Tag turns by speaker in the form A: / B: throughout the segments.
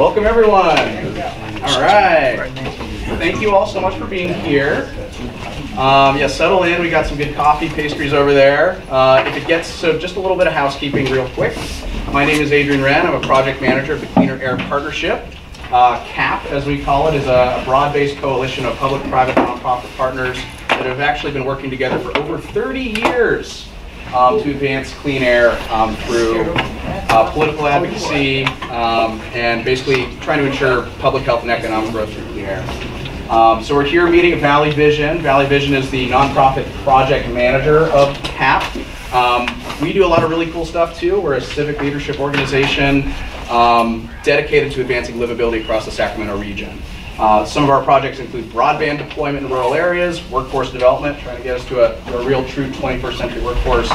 A: Welcome everyone. All right. Thank you all so much for being here. Yeah, settle in. We got some good coffee, pastries over there. If it gets so, just a little bit of housekeeping real quick. My name is Adrian Rehn. I'm a project manager of the Cleaner Air Partnership. CAP, as we call it, is a broad-based coalition of public-private nonprofit partners that have actually been working together for over 30 years to advance clean air through political advocacy and basically trying to ensure public health and economic growth through clean air. So we're here meeting at Valley Vision. Valley Vision is the nonprofit project manager of CAP. We do a lot of really cool stuff too. We're a civic leadership organization dedicated to advancing livability across the Sacramento region. Some of our projects include broadband deployment in rural areas, workforce development, trying to get us to a real true 21st century workforce,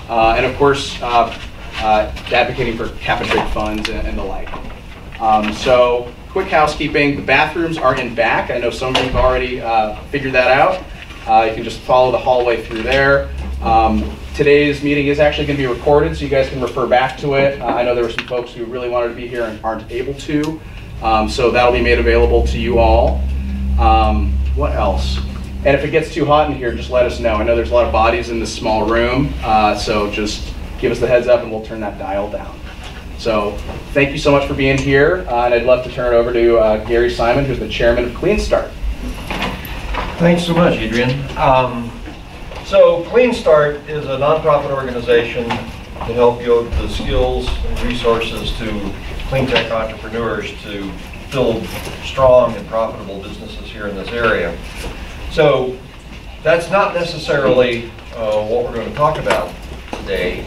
A: and of course advocating for cap and trade funds and the like. So quick housekeeping, the bathrooms are in back. I know some of you have already figured that out. You can just follow the hallway through there. Today's meeting is actually going to be recorded, so you guys can refer back to it. I know there were some folks who really wanted to be here and aren't able to, so that'll be made available to you all. What else? And if it gets too hot in here, just let us know. I know there's a lot of bodies in this small room, so just give us the heads up and we'll turn that dial down. So thank you so much for being here, and I'd love to turn it over to Gary Simon, who's the chairman of CleanStart.
B: Thanks so much, Adrian. So CleanStart is a nonprofit organization to help give the skills and resources to clean tech entrepreneurs to build strong and profitable businesses here in this area. So that's not necessarily what we're going to talk about today,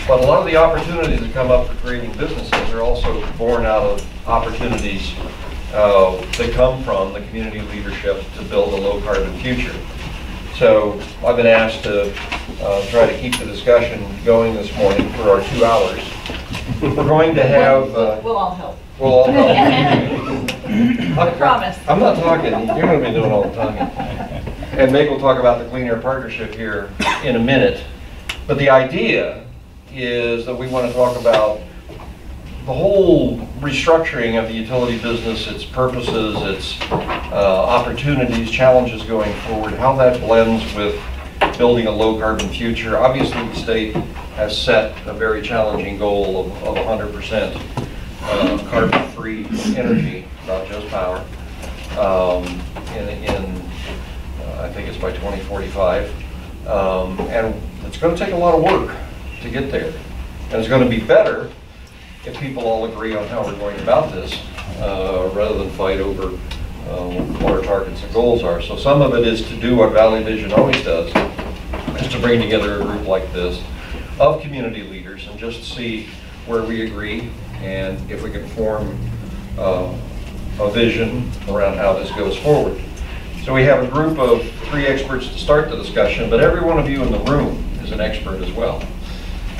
B: but a lot of the opportunities that come up for creating businesses are also born out of opportunities that come from the community leadership to build a low carbon future. So I've been asked to try to keep the discussion going this morning for our 2 hours. We're going to have...
C: we'll all help.
B: We'll all help.
C: I promise.
B: I'm not talking. You're going to be doing all the talking. And Meg will talk about the Clean Air Partnership here in a minute. But the idea is that we want to talk about the whole restructuring of the utility business, its purposes, its opportunities, challenges going forward, how that blends with building a low carbon future. Obviously the state has set a very challenging goal of 100% carbon free energy, not just power, I think it's by 2045. And it's going to take a lot of work to get there. And it's going to be better if people all agree on how we're going about this, rather than fight over what our targets and goals are. So some of it is to do what Valley Vision always does, is to bring together a group like this of community leaders and just see where we agree and if we can form a vision around how this goes forward. So we have a group of 3 experts to start the discussion, but every one of you in the room is an expert as well.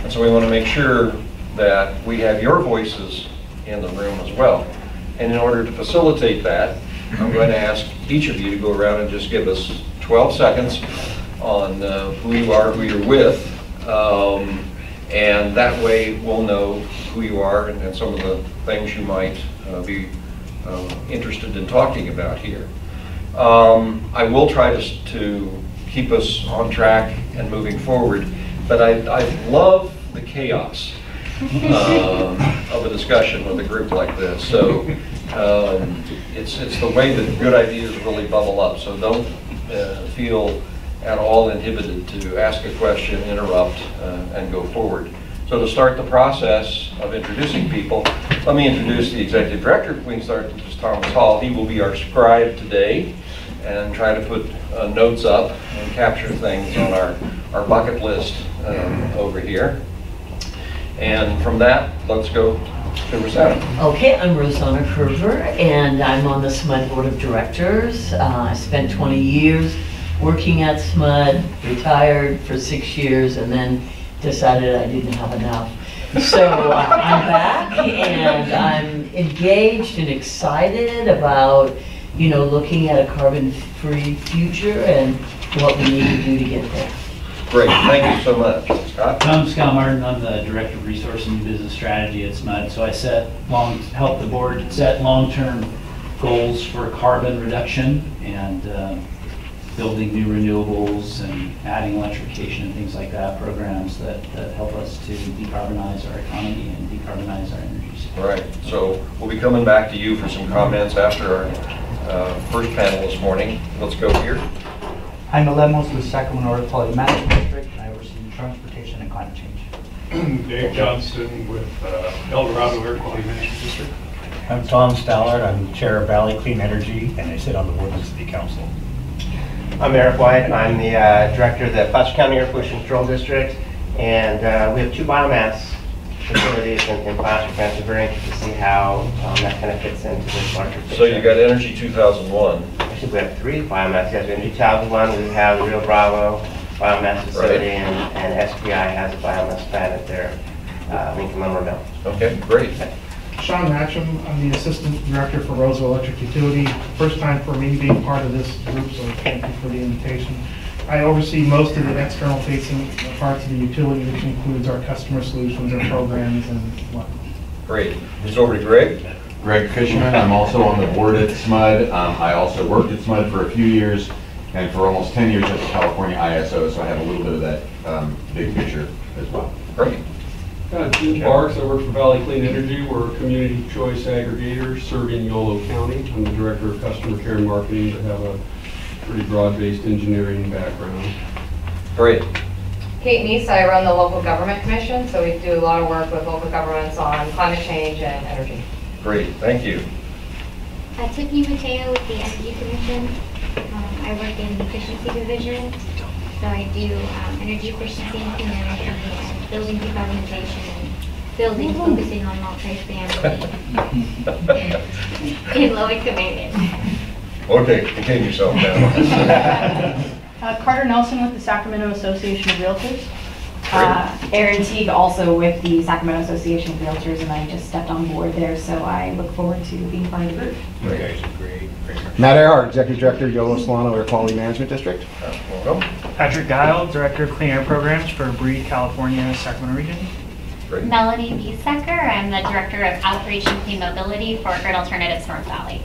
B: And so we want to make sure that we have your voices in the room as well. And in order to facilitate that, I'm going to ask each of you to go around and just give us 12 seconds on who you are, who you're with, and that way we'll know who you are and some of the things you might be interested in talking about here. I will try to keep us on track and moving forward, but I love the chaos of a discussion with a group like this. So it's the way that good ideas really bubble up. So don't feel at all inhibited to ask a question, interrupt, and go forward. So to start the process of introducing people, let me introduce the Executive Director of CleanStart, which is Thomas Hall. He will be our scribe today and try to put notes up and capture things on our bucket list over here. And from that, let's go to Rosanna.
D: Okay, I'm Rosanna Kerver, and I'm on the SMUD Board of Directors. I spent 20 years working at SMUD, retired for 6 years, and then decided I didn't have enough. So I'm back, and I'm engaged and excited about, you know, looking at a carbon-free future and what we need to do to get there.
B: Great, thank you so much. Scott?
E: I'm Scott Martin. I'm the Director of Resource and Business Strategy at SMUD. So I help the board set long-term goals for carbon reduction and building new renewables and adding electrification and things like that, programs that help us to decarbonize our economy and decarbonize our energy supply.
B: Right, so we'll be coming back to you for some comments after our first panel this morning. Let's go here.
F: I'm Lemos with Sacramento Air Quality Management District, and I oversee transportation and climate change.
G: Dave Johnston with El Dorado Air Quality Management District.
H: I'm Tom Stallard. I'm Chair of Valley Clean Energy, and I sit on the board of the City Council.
I: I'm Eric White. I'm the Director of the Placer County Air Pollution Control District, and we have 2 biomass facilities in Placer County. So very interested to see how that kind of fits into this larger picture.
B: So you got Energy 2001.
I: Actually, we have 3 biomass. Yes, we have 2001. We have the Rio Bravo biomass facility,
B: Right.
I: and SPI has a biomass plant at their Lincoln Lumber Mill.
B: Okay, great.
J: Sean Matcham, I'm the Assistant Director for Roseville Electric Utility. First time for me being part of this group, so thank you for the invitation. I oversee most of the external facing parts of the utility, which includes our customer solutions, our programs, and whatnot.
B: Great. Just over to Greg.
K: Greg Fishman, I'm also on the board at SMUD. I also worked at SMUD for a few years, and for almost 10 years at the California ISO, so I have a little bit of that big picture as well.
B: Great.
G: Jim Parks, I work for Valley Clean Energy. We're a community choice aggregator serving Yolo County. I'm the Director of Customer Care and Marketing, but have a pretty broad-based engineering background.
B: Great.
L: Kate Neese, I run the Local Government Commission, so we do a lot of work with local governments on climate change and energy.
B: Great, thank you.
M: Tiffany Mateo with the Energy Commission. I work in the efficiency division, so I do energy efficiency and clean energy and building decarbonization and building focusing on multi-family in low-income areas.
B: Okay, contain yourself now.
N: Carter Nelson with the Sacramento Association of Realtors. Erin Teague also with the Sacramento Association of Realtors, and I just stepped on board there, so I look forward to being part of the group.
B: You guys are great.
O: Matt Earhart, Executive Director, Yolo Solano Air Quality Management District.
B: Welcome.
F: Patrick Guile, Director of Clean Air Programs for Breathe California, Sacramento region.
B: Great.
M: Melanie Biesecker, I'm the Director of Operation Clean Mobility for Grid Alternatives North Valley.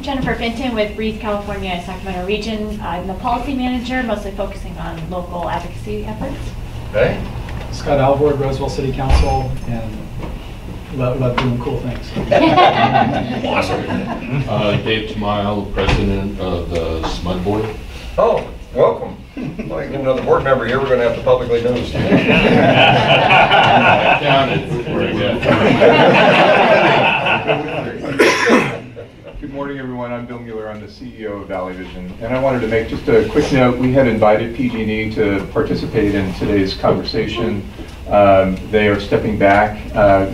N: Jennifer Benton with Breathe California, Sacramento region. I'm the policy manager, mostly focusing on local advocacy efforts.
B: Okay.
P: Scott Alvord, Roseville City Council, and love doing cool things.
B: Awesome.
Q: Dave Tamayo, President of the SMUD Board.
B: Oh, welcome. Well, you get another board member here, we're going to have to publicly notice.
R: Good morning, everyone. I'm Bill Mueller. I'm the CEO of Valley Vision. And I wanted to make just a quick note. We had invited PG&E to participate in today's conversation. They are stepping back,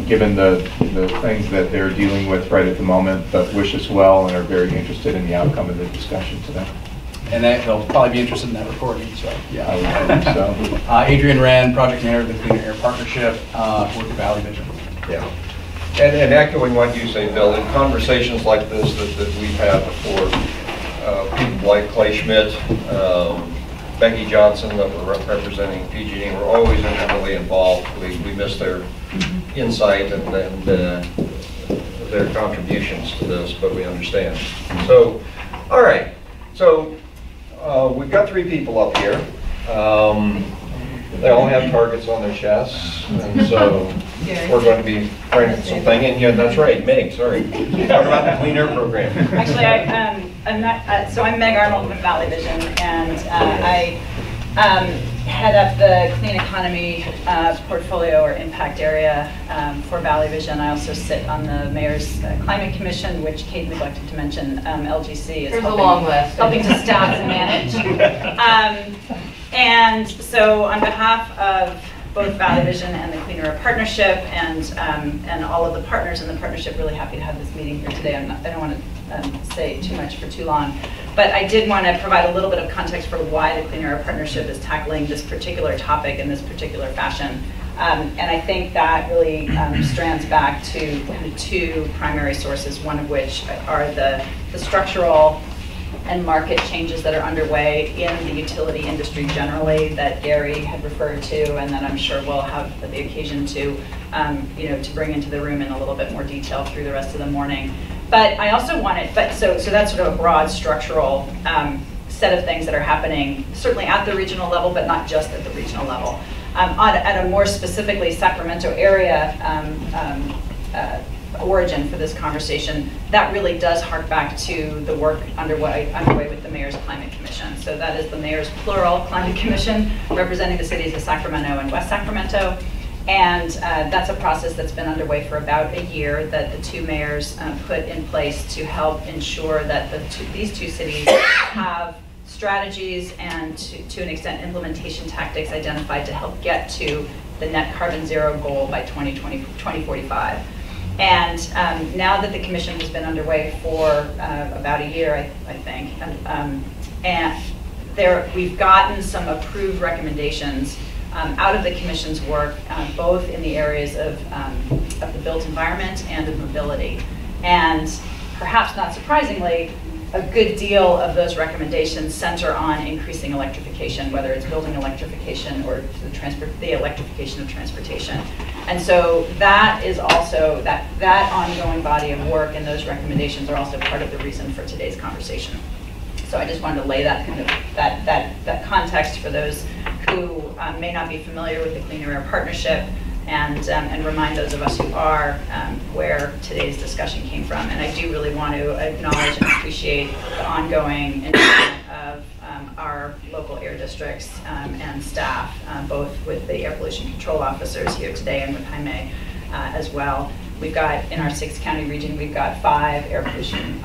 R: given the things that they're dealing with right at the moment, but wish us well and are very interested in the outcome of the discussion today.
A: And they'll probably be interested in that recording, so yeah.
R: I would hope so.
A: Adrian Rehn, Project Manager of the Clean Air Partnership, work at Valley Vision.
B: Yeah. And echoing what you say, Bill, in conversations like this that we've had before, people like Clay Schmidt, Becky Johnson that were representing PG&E were always intimately involved. We miss their insight and their contributions to this, but we understand. So, all right. So we've got 3 people up here. They all have targets on their chests, and so we're going to be bringing something in. Yeah, that's right, Meg. Sorry. Talk about the Clean Air Program.
C: Actually, I'm Meg Arnold with Valley Vision, and I head up the clean economy portfolio or impact area for Valley Vision. I also sit on the Mayor's Climate Commission, which Kate neglected to mention. LGC is
L: There's a long list.
C: helping to staff and manage. And so on behalf of both Valley Vision and the Clean Air Partnership and all of the partners in the partnership, really happy to have this meeting here today. I don't want to say too much for too long, but I did want to provide a little bit of context for why the Clean Air Partnership is tackling this particular topic in this particular fashion. And I think that really strands back to kind of 2 primary sources, one of which are the structural and market changes that are underway in the utility industry generally that Gary had referred to, and that I'm sure we'll have the occasion to, to bring into the room in a little bit more detail through the rest of the morning. But I also wanted, so that's sort of a broad structural set of things that are happening, certainly at the regional level, but not just at the regional level. At a more specifically Sacramento area origin for this conversation, that really does hark back to the work underway with the Mayor's Climate Commission. So that is the Mayor's plural Climate Commission, representing the cities of Sacramento and West Sacramento. And that's a process that's been underway for about a year that the two mayors put in place to help ensure that these two cities have strategies and to an extent implementation tactics identified to help get to the net carbon zero goal by 2045. And now that the commission has been underway for about a year, I think, and we've gotten some approved recommendations out of the commission's work, both in the areas of the built environment and of mobility. And perhaps not surprisingly, a good deal of those recommendations center on increasing electrification, whether it's building electrification or the electrification of transportation. And so that is also, that ongoing body of work and those recommendations are also part of the reason for today's conversation. So I just wanted to lay that kind of, that context for those who may not be familiar with the Cleaner Air Partnership, and remind those of us who are where today's discussion came from. And I do really want to acknowledge and appreciate the ongoing involvement of our local air districts and staff, both with the air pollution control officers here today and with Jaime as well. We've got, in our 6-county region, we've got 5 air pollution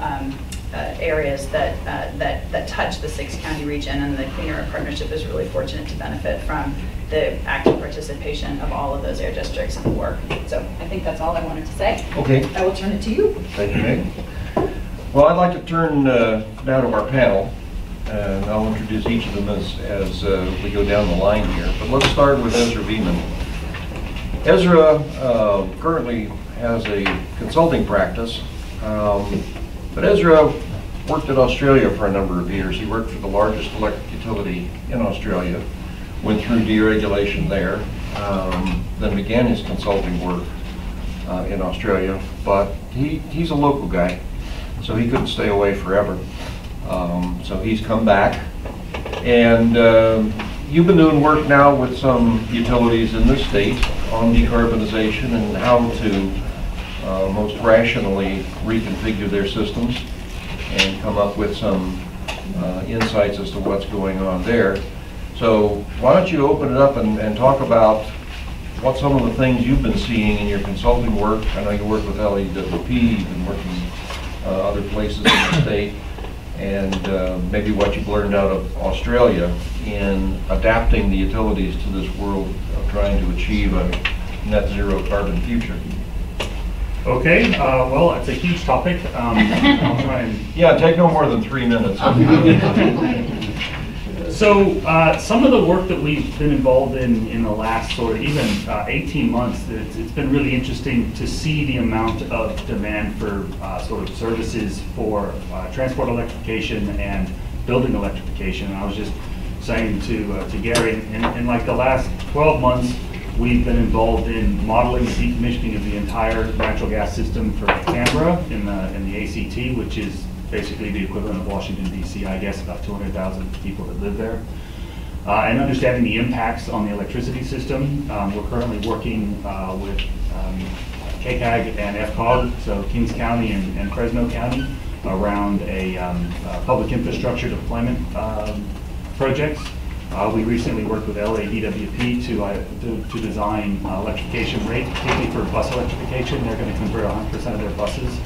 C: areas that touch the 6-county region, and the Cleaner Air Partnership is really fortunate to benefit from the active participation of all of those air districts in the work. So I think that's all I wanted to say.
B: Okay.
C: I will turn it to you.
B: Thank you, Meg. Well, I'd like to turn now to our panel, and I'll introduce each of them as we go down the line here. But let's start with Ezra Beeman. Ezra currently has a consulting practice, but Ezra worked in Australia for a number of years. He worked for the largest electric utility in Australia, went through deregulation there, then began his consulting work in Australia. But he's a local guy, so he couldn't stay away forever. So he's come back, and you've been doing work now with some utilities in the state on decarbonization and how to most rationally reconfigure their systems and come up with some insights as to what's going on there. So why don't you open it up and talk about what some of the things you've been seeing in your consulting work. I know you work with LEWP, you've been working other places in the state, and maybe what you've learned out of Australia in adapting the utilities to this world of trying to achieve a net zero carbon future.
S: Okay, well, it's a huge topic. I'll try and...
B: Yeah, take no more than 3 minutes.
S: So some of the work that we've been involved in the last sort of even 18 months, it's been really interesting to see the amount of demand for sort of services for transport electrification and building electrification. And I was just saying to Gary, in like the last 12 months, we've been involved in modeling the decommissioning of the entire natural gas system for Canberra in the ACT, which is basically the equivalent of Washington, D.C., I guess, about 200,000 people that live there. And understanding the impacts on the electricity system. We're currently working with KCAG and FCOG, so Kings County and Fresno County, around a public infrastructure deployment projects. We recently worked with LADWP to design electrification rates, particularly for bus electrification. They're going to convert 100% of their buses.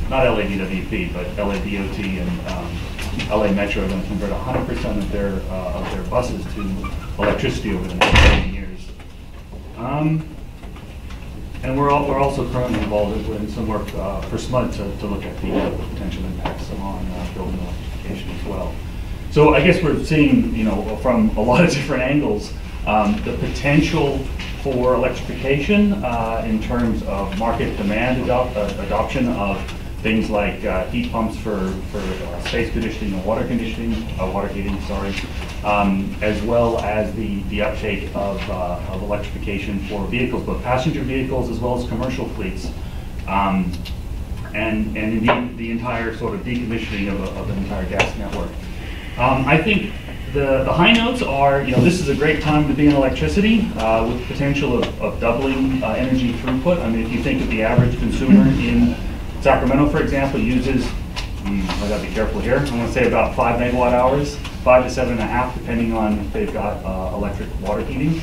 S: Not LADWP, but LADOT and LA Metro are going to convert 100% of their buses to electricity over the next 10 years. And we're also currently involved in some work for SMUD to look at the potential impacts on building electrification as well. So I guess we're seeing, from a lot of different angles, the potential for electrification in terms of market demand adoption of things like heat pumps for space conditioning and water heating, sorry, as well as the uptake of electrification for vehicles, both passenger vehicles as well as commercial fleets, and indeed the entire sort of decommissioning of the entire gas network. I think the high notes are, this is a great time to be in electricity with potential of doubling energy throughput. I mean, if you think of the average consumer in Sacramento, for example, uses, I gotta be careful here, I'm gonna say about 5 megawatt hours, 5 to 7.5, depending on if they've got electric water heating.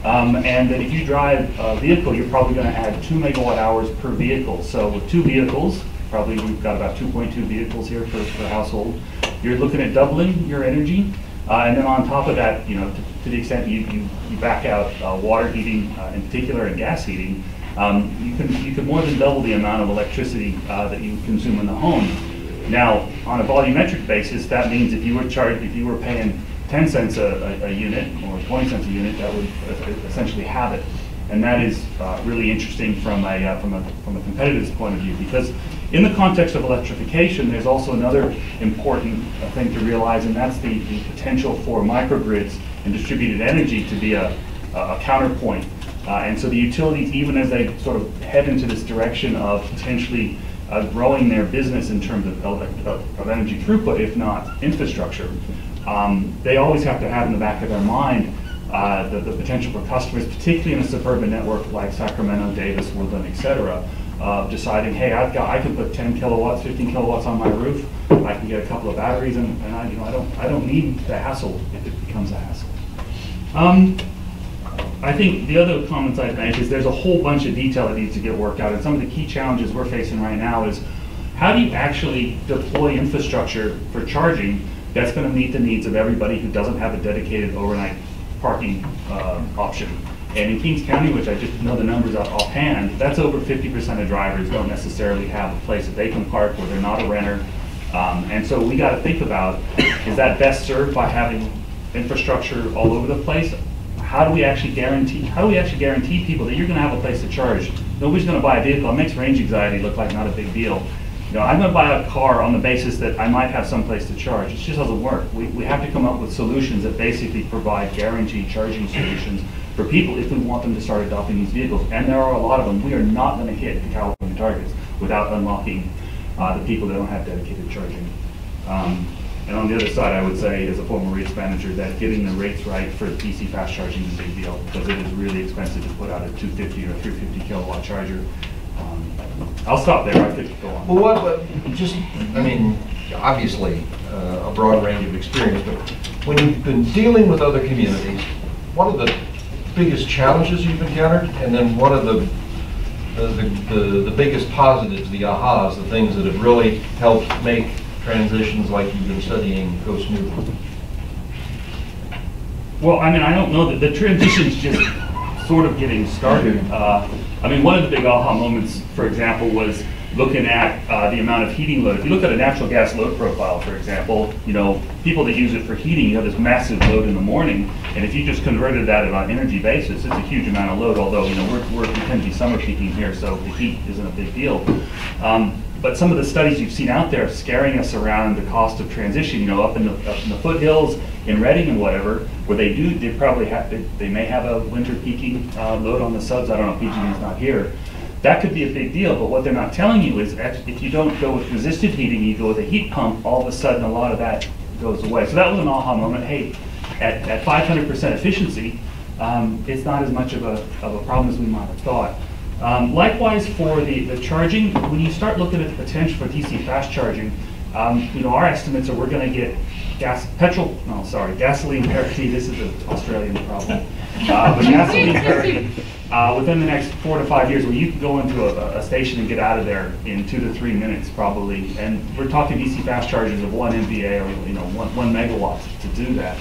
S: And that if you drive a vehicle, you're probably gonna add 2 megawatt hours per vehicle. So with 2 vehicles, probably we've got about 2.2 vehicles here per household, you're looking at doubling your energy. And then on top of that, to the extent you back out water heating in particular and gas heating, you can more than double the amount of electricity that you consume in the home. Now, on a volumetric basis, that means if you were paying 10 cents a unit or 20 cents a unit, that would essentially have it. And that is really interesting from a competitive point of view, because in the context of electrification, there's also another important thing to realize, and that's the potential for microgrids and distributed energy to be a counterpoint. And so the utilities, even as they sort of head into this direction of potentially growing their business in terms of energy throughput, if not infrastructure, they always have to have in the back of their mind the potential for customers, particularly in a suburban network like Sacramento, Davis, Woodland, et cetera, deciding, hey, I can put 10 kilowatts, 15 kilowatts on my roof. I can get a couple of batteries, and I don't need the hassle if it becomes a hassle. I think the other comments I'd make is there's a whole bunch of detail that needs to get worked out, and some of the key challenges we're facing right now is how do you actually deploy infrastructure for charging that's going to meet the needs of everybody who doesn't have a dedicated overnight parking option. And in Kings County, which I just know the numbers offhand, that's over 50% of drivers don't necessarily have a place that they can park where they're not a renter. And so we got to think about, is that best served by having infrastructure all over the place? How do we actually guarantee people that you're going to have a place to charge? Nobody's going to buy a vehicle. It makes range anxiety look like not a big deal. I'm going to buy a car on the basis that I might have some place to charge. It just doesn't work. We have to come up with solutions that basically provide guaranteed charging solutions for people if we want them to start adopting these vehicles. And there are a lot of them. We are not going to hit the California targets without unlocking the people that don't have dedicated charging. And on the other side, I would say, as a former rates manager, that getting the rates right for DC fast charging is a big deal, because it is really expensive to put out a 250 or 350 kilowatt charger. I'll stop there. I could go on.
B: Well, obviously, a broad range of experience, but when you've been dealing with other communities, what are the biggest challenges you've encountered, and then what are the biggest positives, the ahas, the things that have really helped make transitions like you've been studying go smoothly?
S: Well, I don't know that the transition's just sort of getting started. One of the big aha moments, for example, was looking at the amount of heating load. If you look at a natural gas load profile, for example, people that use it for heating, you have this massive load in the morning, and if you just converted that on an energy basis, it's a huge amount of load, although, we tend to be summer peaking here, so the heat isn't a big deal. But some of the studies you've seen out there scaring us around the cost of transition, up in the foothills, in Redding and whatever, where they may have a winter peaking load on the subs. I don't know, PG&E is not here. That could be a big deal, but what they're not telling you is if you don't go with resisted heating, you go with a heat pump, all of a sudden a lot of that goes away. So that was an aha moment. Hey, at 500% efficiency, it's not as much of a problem as we might have thought. Likewise for the charging, when you start looking at the potential for DC fast charging, our estimates are we're going to get gasoline parity. This is an Australian problem. But gasoline parity within the next 4 to 5 years, where you can go into a station and get out of there in 2 to 3 minutes probably. And we're talking DC fast chargers of 1 MVA or 1 megawatt to do that.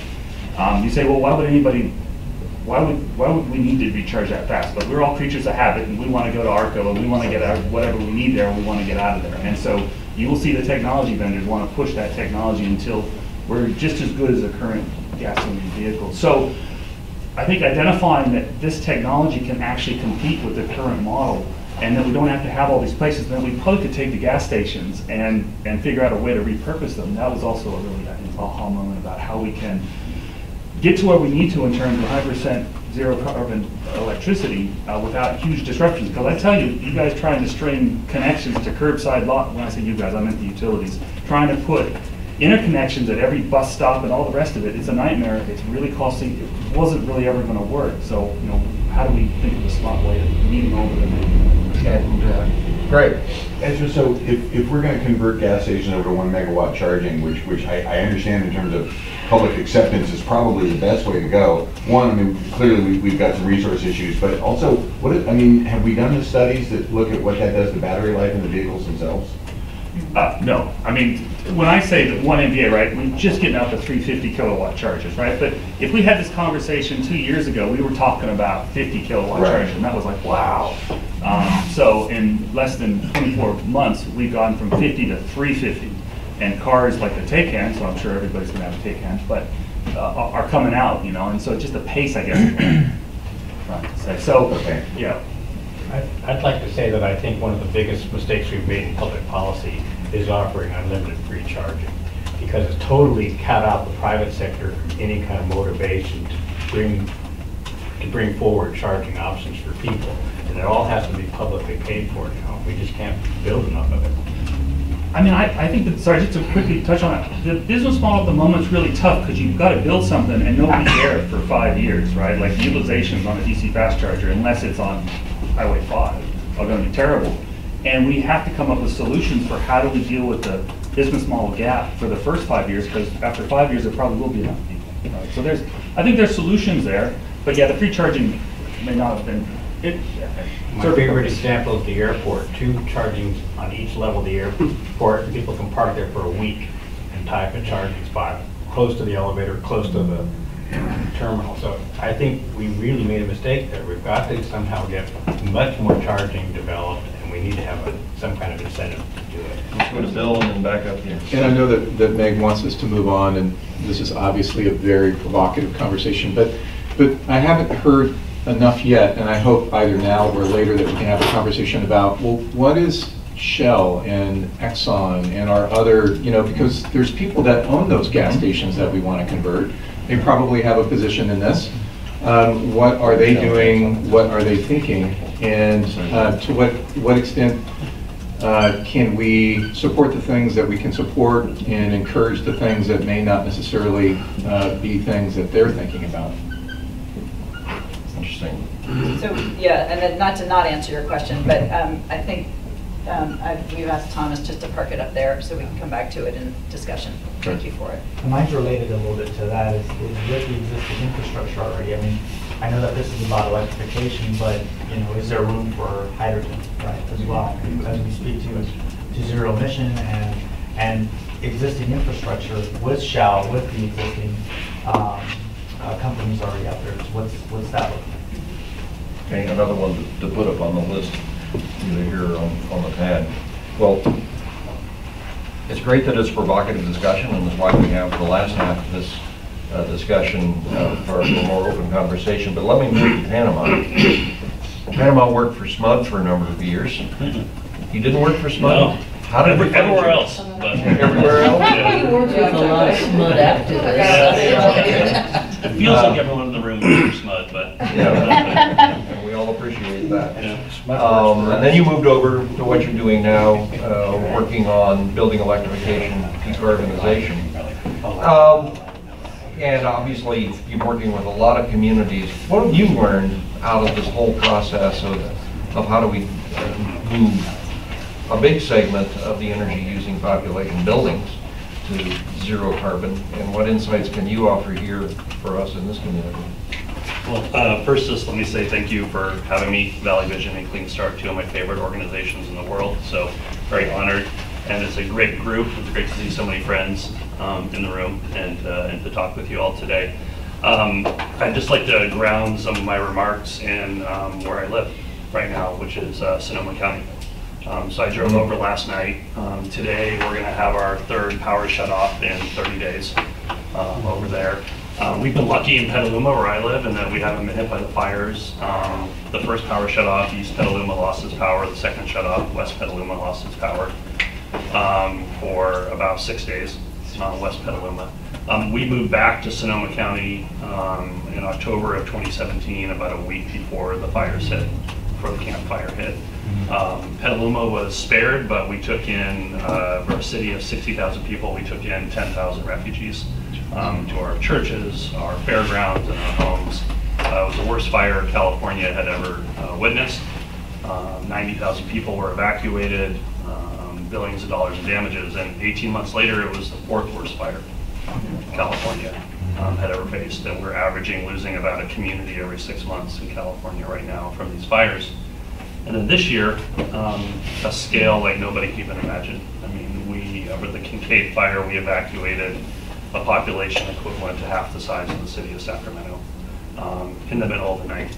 S: You say, well, why would we need to be charged that fast? But we're all creatures of habit, and we want to go to ARCO, and we want to get out whatever we need there, and we want to get out of there. And so you will see the technology vendors want to push that technology until we're just as good as the current gasoline vehicles. So I think identifying that this technology can actually compete with the current model and then we don't have to have all these places. Then we probably could take the gas stations and figure out a way to repurpose them. That was also a really, I think, aha moment about how we can get to where we need to in terms of 100% zero carbon electricity without huge disruptions. Because I tell you, you guys trying to string connections to curbside lot, when I say you guys, I meant the utilities, trying to put interconnections at every bus stop and all the rest of it, it's a nightmare. It's really costly. It wasn't really ever going to work. So, you know, how do we think of a smart way of meeting all of them?
K: Great. And so if we're going to convert gas stations over to 1 megawatt charging, which I understand in terms of public acceptance is probably the best way to go. One, I mean, clearly we've got some resource issues, but also, have we done the studies that look at what that does to battery life in the vehicles themselves?
S: No. I mean, when I say that 1 MVA, right, we're just getting out to 350 kilowatt chargers, right? But if we had this conversation 2 years ago, we were talking about 50 kilowatt chargers, and that was like, wow. So in less than 24 months, we've gone from 50 to 350. And cars like the Taycan, so I'm sure everybody's going to have a Taycan, but are coming out, you know, and so just the pace, I guess. So, yeah.
H: I'd like to say that I think one of the biggest mistakes we've made in public policy is offering unlimited free charging, because it's totally cut out the private sector from any kind of motivation to bring forward charging options for people, and it all has to be publicly paid for now. We just can't build enough of it.
S: I mean, I think that, sorry, just to quickly touch on it, the business model at the moment is really tough because you've got to build something and nobody's there for 5 years, right? Like utilizations on a DC fast charger, unless it's on Highway 5, are going to be terrible. And we have to come up with solutions for how do we deal with the business model gap for the first 5 years, because after 5 years, there probably will be enough people, right? So I think there's solutions there, but yeah, the free charging may not have been,
H: my favorite example is the airport, 2 chargings on each level of the airport, and people can park there for a week and tie up a charging spot close to the elevator, close to the terminal. So I think we really made a mistake there. We've got to somehow get much more charging developed, and we need to have some kind of incentive to do it.
B: Let's go to Bill and then back up here.
R: And I know that Meg wants us to move on, and this is obviously a very provocative conversation, but I haven't heard enough yet, and I hope either now or later that we can have a conversation about, well, what is Shell and Exxon and our other, you know, because there's people that own those gas stations that we want to convert. They probably have a position in this. What are they doing? What are they thinking? And to what extent can we support the things that we can support and encourage the things that may not necessarily be things that they're thinking about?
B: Interesting.
C: So, yeah, and then not to not answer your question, but I think we've asked Thomas just to park it up there so we can come back to it in discussion. Thank you for it.
F: Mine's related a little bit to that, is with the existing infrastructure already. I mean, I know that this is about electrification, but, you know, is there room for hydrogen, right, as well? As we speak to zero emission and existing infrastructure with Shell, with the existing companies already out there. What's that look like?
B: Okay, another one to put up on the list here on the pad. Well, it's great that it's a provocative discussion, and that's why we have the last half of this discussion for a more open conversation. But let me move to Panama. Panama worked for SMUD for a number of years. You didn't work for SMUD?
T: No.
B: How did we
T: everywhere else? But
B: everywhere else?
D: He worked with a lot of SMUD activists.
T: It feels like everyone in the room works for SMUD, but
B: and we all appreciate that. And then you moved over to what you're doing now, working on building electrification, decarbonization. And obviously, you're working with a lot of communities. What have you learned out of this whole process of how do we move a big segment of the energy-using population buildings to zero carbon? And what insights can you offer here for us in this community?
T: well, first just let me say thank you for having me, Valley Vision and CleanStart, 2 of my favorite organizations in the world. So very honored, and it's a great group. It's great to see so many friends in the room and to talk with you all today. I'd just like to ground some of my remarks in where I live right now, which is Sonoma County. So I drove over last night. Today we're going to have our 3rd power shut off in 30 days over there. We've been lucky in Petaluma, where I live, in that we haven't been hit by the fires. The first power shut off, East Petaluma lost its power. The second shut off, West Petaluma lost its power for about 6 days, West Petaluma. We moved back to Sonoma County in October of 2017, about a week before the fires hit, before the Camp Fire hit. Petaluma was spared, but we took in, for a city of 60,000 people, we took in 10,000 refugees to our churches, our fairgrounds, and our homes. It was the worst fire California had ever witnessed. 90,000 people were evacuated, billions of dollars in damages, and 18 months later, it was the fourth worst fire California had ever faced, and we're averaging losing about a community every 6 months in California right now from these fires. And then this year, a scale like nobody can even imagine. I mean, over the Kincaid fire, we evacuated a population equivalent to half the size of the city of Sacramento. In the middle of the night,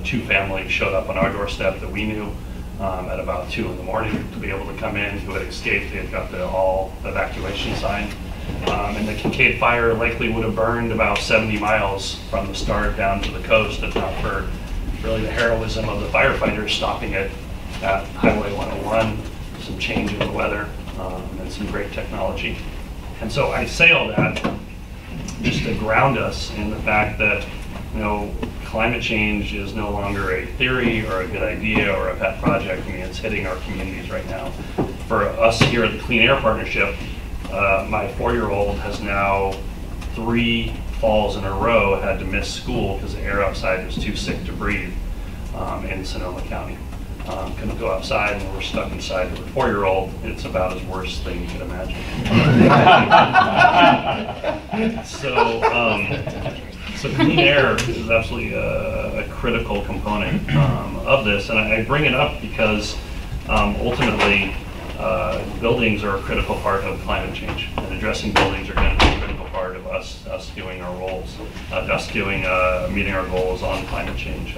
T: 2 families showed up on our doorstep that we knew at about 2 in the morning to be able to come in, who had escaped. They had got the all evacuation sign. And the Kincaid fire likely would have burned about 70 miles from the start down to the coast, if not for really the heroism of the firefighters stopping it at Highway 101, some change in the weather, and some great technology. And so I say all that just to ground us in the fact that, you know, climate change is no longer a theory or a good idea or a pet project. I mean, it's hitting our communities right now. For us here at the Clean Air Partnership, my 4-year-old has now 3 falls in a row had to miss school because the air outside was too sick to breathe in Sonoma County. Couldn't go outside, and we're stuck inside with a 4-year-old. It's about as worst thing you could imagine. So clean air is absolutely a critical component of this, and I bring it up because ultimately buildings are a critical part of climate change, and addressing buildings are going to be a critical part of us doing our roles, us doing meeting our goals on climate change.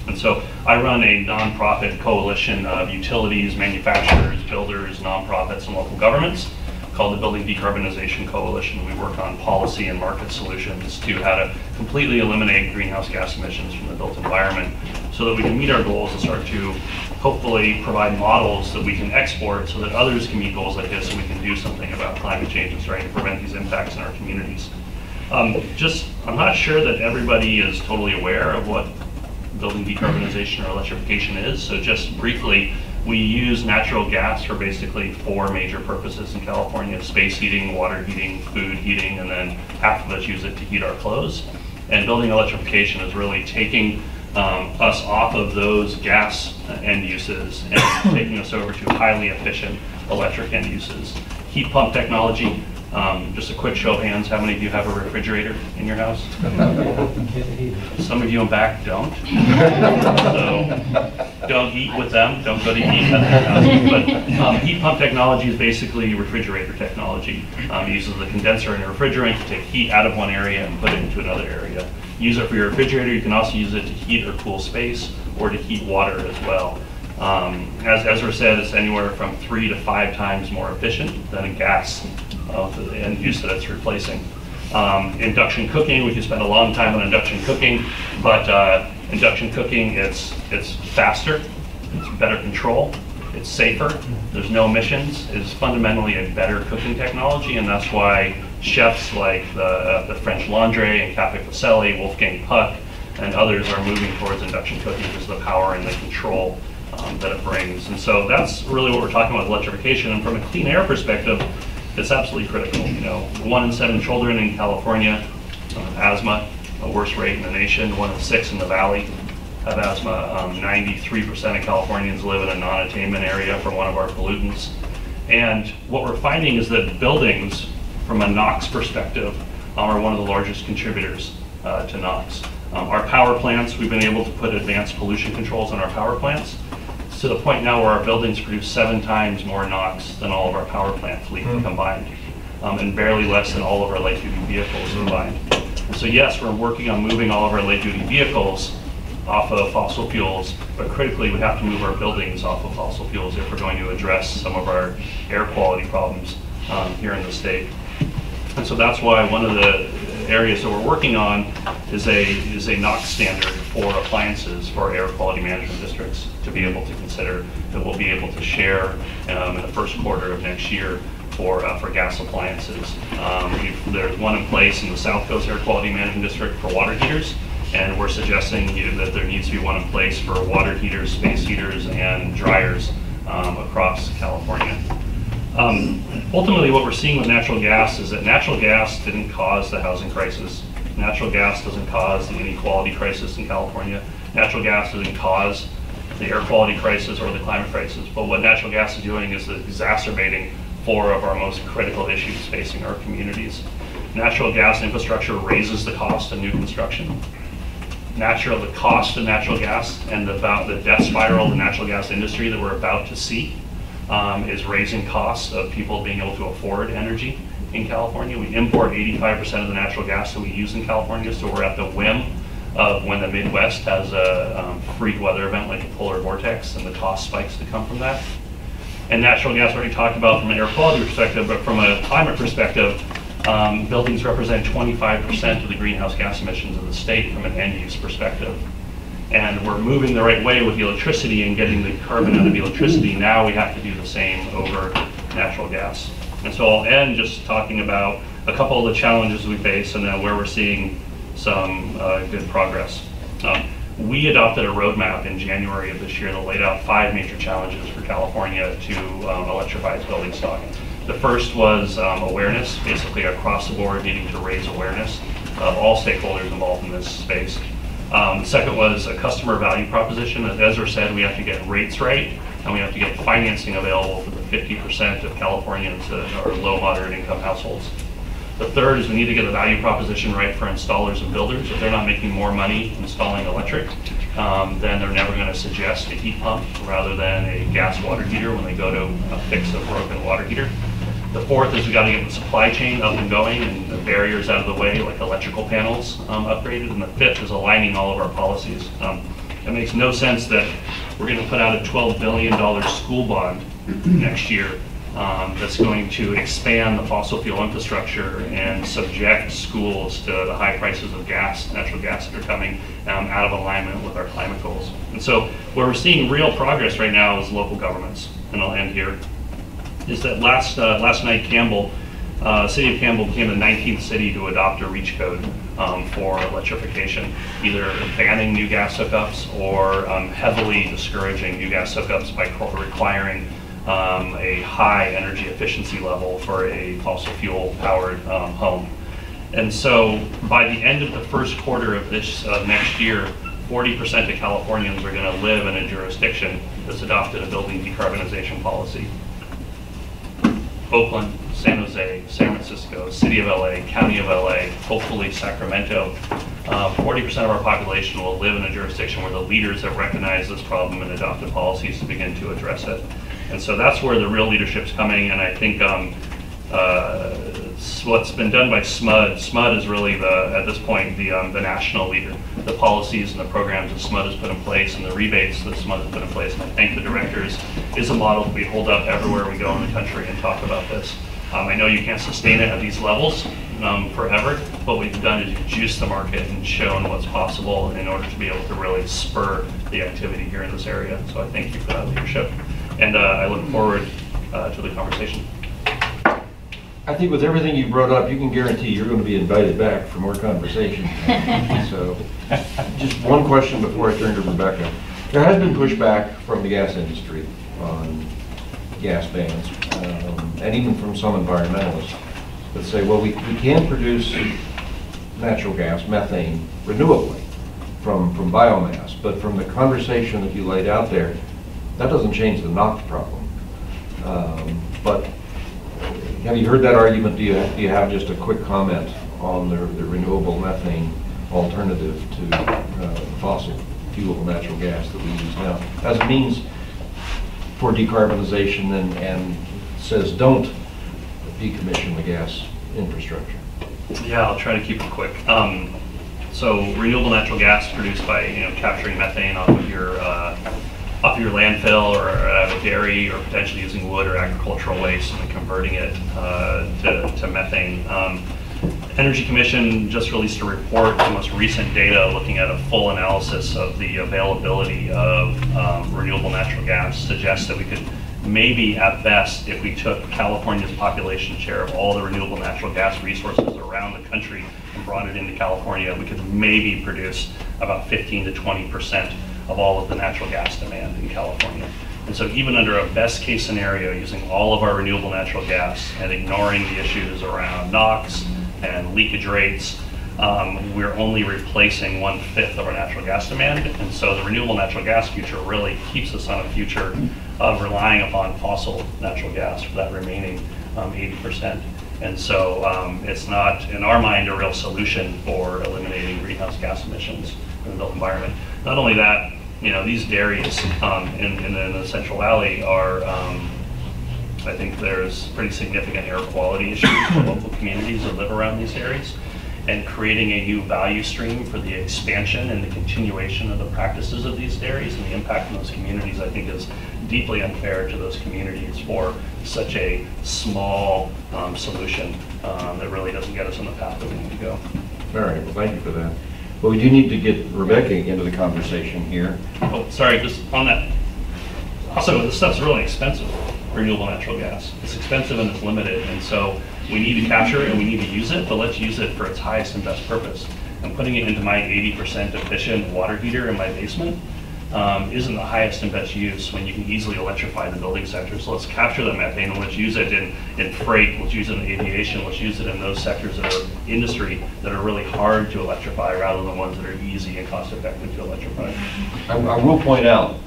T: And so I run a nonprofit coalition of utilities, manufacturers, builders, nonprofits, and local governments called the Building Decarbonization Coalition. We work on policy and market solutions to how to completely eliminate greenhouse gas emissions from the built environment so that we can meet our goals and start to hopefully provide models that we can export so that others can meet goals like this, and we can do something about climate change and starting to prevent these impacts in our communities. I'm not sure that everybody is totally aware of what building decarbonization or electrification is. So just briefly, we use natural gas for basically 4 major purposes in California: space heating, water heating, food heating, and then half of us use it to heat our clothes. And building electrification is really taking us off of those gas end uses and taking us over to highly efficient electric end uses. Heat pump technology. Just a quick show of hands, how many of you have a refrigerator in your house? Some of you in back don't. So don't eat with them, don't go to eat at their house. But heat pump technology is basically refrigerator technology. It uses the condenser and a refrigerant to take heat out of one area and put it into another area. Use it for your refrigerator. You can also use it to heat or cool space or to heat water as well. As Ezra said, it's anywhere from 3 to 5 times more efficient than a gas the end use that it's replacing. Induction cooking, we can spend a long time on induction cooking, but induction cooking, it's faster, it's better control, it's safer, there's no emissions, it's fundamentally a better cooking technology, and that's why chefs like the French Laundry and Cafe Pacelli, Wolfgang Puck, and others are moving towards induction cooking because of the power and the control that it brings. And so that's really what we're talking about with electrification. And from a clean air perspective, it's absolutely critical. You know, 1 in 7 children in California have asthma, the worst rate in the nation. 1 in 6 in the valley have asthma. 93% of Californians live in a non-attainment area from one of our pollutants. And what we're finding is that buildings, from a NOx perspective, are one of the largest contributors to NOx. Our power plants, we've been able to put advanced pollution controls on our power plants to the point now where our buildings produce 7 times more NOx than all of our power plant fleet combined, and barely less than all of our light-duty vehicles combined. And so yes, we're working on moving all of our light-duty vehicles off of fossil fuels, but critically we have to move our buildings off of fossil fuels if we're going to address some of our air quality problems here in the state. And so that's why one of the areas that we're working on is a NOx standard for appliances for air quality management districts to be able to consider that we'll be able to share in the first quarter of next year for gas appliances. There's one in place in the South Coast Air Quality Management District for water heaters, and we're suggesting that there needs to be one in place for water heaters, space heaters, and dryers across California. Ultimately, what we're seeing with natural gas is that natural gas didn't cause the housing crisis. Natural gas doesn't cause the inequality crisis in California. Natural gas doesn't cause the air quality crisis or the climate crisis. But what natural gas is doing is exacerbating 4 of our most critical issues facing our communities. Natural gas infrastructure raises the cost of new construction. The cost of natural gas and the death spiral of the natural gas industry that we're about to see is raising costs of people being able to afford energy in California. We import 85% of the natural gas that we use in California, so we're at the whim of when the Midwest has a freak weather event like a polar vortex and the cost spikes that come from that. And natural gas, already talked about from an air quality perspective, but from a climate perspective, buildings represent 25% of the greenhouse gas emissions of the state from an end use perspective. And we're moving the right way with the electricity and getting the carbon out of the electricity. Now we have to do the same over natural gas. And so I'll end just talking about a couple of the challenges we face and then where we're seeing some good progress. We adopted a roadmap in January of this year that laid out 5 major challenges for California to electrify its building stock. The first was awareness, basically across the board needing to raise awareness of all stakeholders involved in this space. The second was a customer value proposition. As Ezra said, we have to get rates right, and we have to get financing available for the 50% of Californians that are low, moderate income households. The third is we need to get a value proposition right for installers and builders. If they're not making more money installing electric, then they're never going to suggest a heat pump rather than a gas water heater when they go to fix a broken water heater. The fourth is we got to get the supply chain up and going and the barriers out of the way, like electrical panels upgraded. And the fifth is aligning all of our policies. It makes no sense that we're going to put out a $12 billion school bond next year that's going to expand the fossil fuel infrastructure and subject schools to the high prices of natural gas that are coming out of alignment with our climate goals. And so where we're seeing real progress right now is local governments, and I'll end here, is that last night City of Campbell became the 19th city to adopt a REACH code for electrification, either banning new gas hookups or heavily discouraging new gas hookups by requiring a high energy efficiency level for a fossil fuel powered home. And so by the end of the first quarter of next year, 40% of Californians are going to live in a jurisdiction that's adopted a building decarbonization policy. Oakland, San Jose, San Francisco, City of LA, County of LA, hopefully Sacramento. 40% of our population will live in a jurisdiction where the leaders have recognized this problem and adopted policies to begin to address it. And so that's where the real leadership's coming, and I think what's been done by SMUD is really, at this point, the national leader. The policies and the programs that SMUD has put in place and the rebates that SMUD has put in place, and I thank the directors, is a model that we hold up everywhere we go in the country and talk about this. I know you can't sustain it at these levels forever, but what we've done is juice the market and shown what's possible in order to be able to really spur the activity here in this area. So I thank you for that leadership, and I look forward to the conversation.
B: I think with everything you brought up, you can guarantee you're going to be invited back for more conversation. So, just one question before I turn to Rebecca. There has been pushback from the gas industry on gas bans, and even from some environmentalists that say, well, we can produce natural gas, methane, renewably from biomass, but from the conversation that you laid out there, that doesn't change the NOx problem. But have you heard that argument? Do you have just a quick comment on the renewable methane alternative to fossil fuel natural gas that we use now as a means for decarbonization and says don't decommission the gas infrastructure?
T: Yeah, I'll try to keep it quick. So renewable natural gas produced by capturing methane off of your landfill or a dairy, or potentially using wood or agricultural waste and converting it to methane. Energy Commission just released a report, the most recent data, looking at a full analysis of the availability of renewable natural gas, suggests that we could maybe at best, if we took California's population share of all the renewable natural gas resources around the country and brought it into California, we could maybe produce about 15 to 20% of all of the natural gas demand in California. And so even under a best case scenario, using all of our renewable natural gas and ignoring the issues around NOx and leakage rates, we're only replacing 1/5 of our natural gas demand. And so the renewable natural gas future really keeps us on a future of relying upon fossil natural gas for that remaining 80%. And so it's not, in our mind, a real solution for eliminating greenhouse gas emissions in the built environment. Not only that, these dairies in the Central Valley are, I think there's pretty significant air quality issues for local communities that live around these dairies. And creating a new value stream for the expansion and the continuation of the practices of these dairies and the impact on those communities, I think, is deeply unfair to those communities for such a small solution that really doesn't get us on the path that we need to go.
B: All right, well, thank you for that. Well, we do need to get Rebecca into the conversation here.
T: Oh, sorry, just on that. Also, this stuff's really expensive, renewable natural gas. It's expensive and it's limited, and so we need to capture it and we need to use it, but let's use it for its highest and best purpose. And putting it into my 80% efficient water heater in my basement isn't the highest and best use when you can easily electrify the building sector. So let's capture that methane and let's use it in freight, let's use it in aviation, let's use it in those sectors that are industry that are really hard to electrify rather than ones that are easy and cost effective to electrify.
B: I will point out,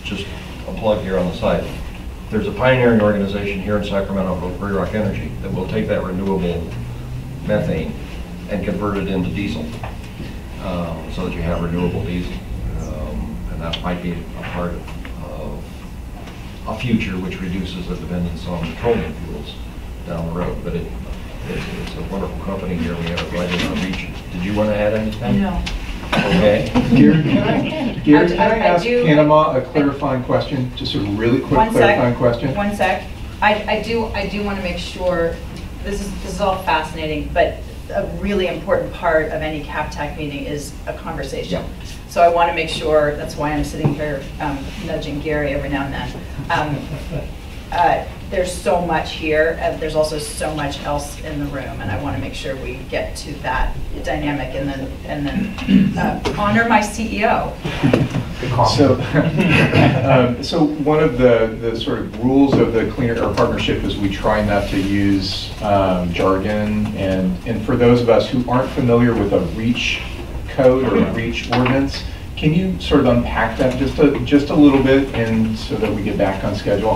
B: just a plug here on the side, there's a pioneering organization here in Sacramento called Free Rock Energy that will take that renewable methane and convert it into diesel so that you have renewable diesel. And that might be a part of a future which reduces the dependence on petroleum fuels down the road. But it's a wonderful company here. We have it right in our region. Did you want to add anything?
C: No.
B: Okay.
R: Gary, can I ask Panama a clarifying question? Just a really quick clarifying question.
C: One sec. I do want to make sure, this is all fascinating, but a really important part of any CAPTAC meeting is a conversation.
B: Yeah.
C: So I want to make sure, that's why I'm sitting here nudging Gary every now and then. There's so much here, and there's also so much else in the room, and I want to make sure we get to that dynamic and then honor my CEO.
R: So one of the sort of rules of the Clean Air Partnership is we try not to use jargon, and for those of us who aren't familiar with a REACH code or a REACH ordinance, can you sort of unpack that just a little bit, and so that we get back on schedule?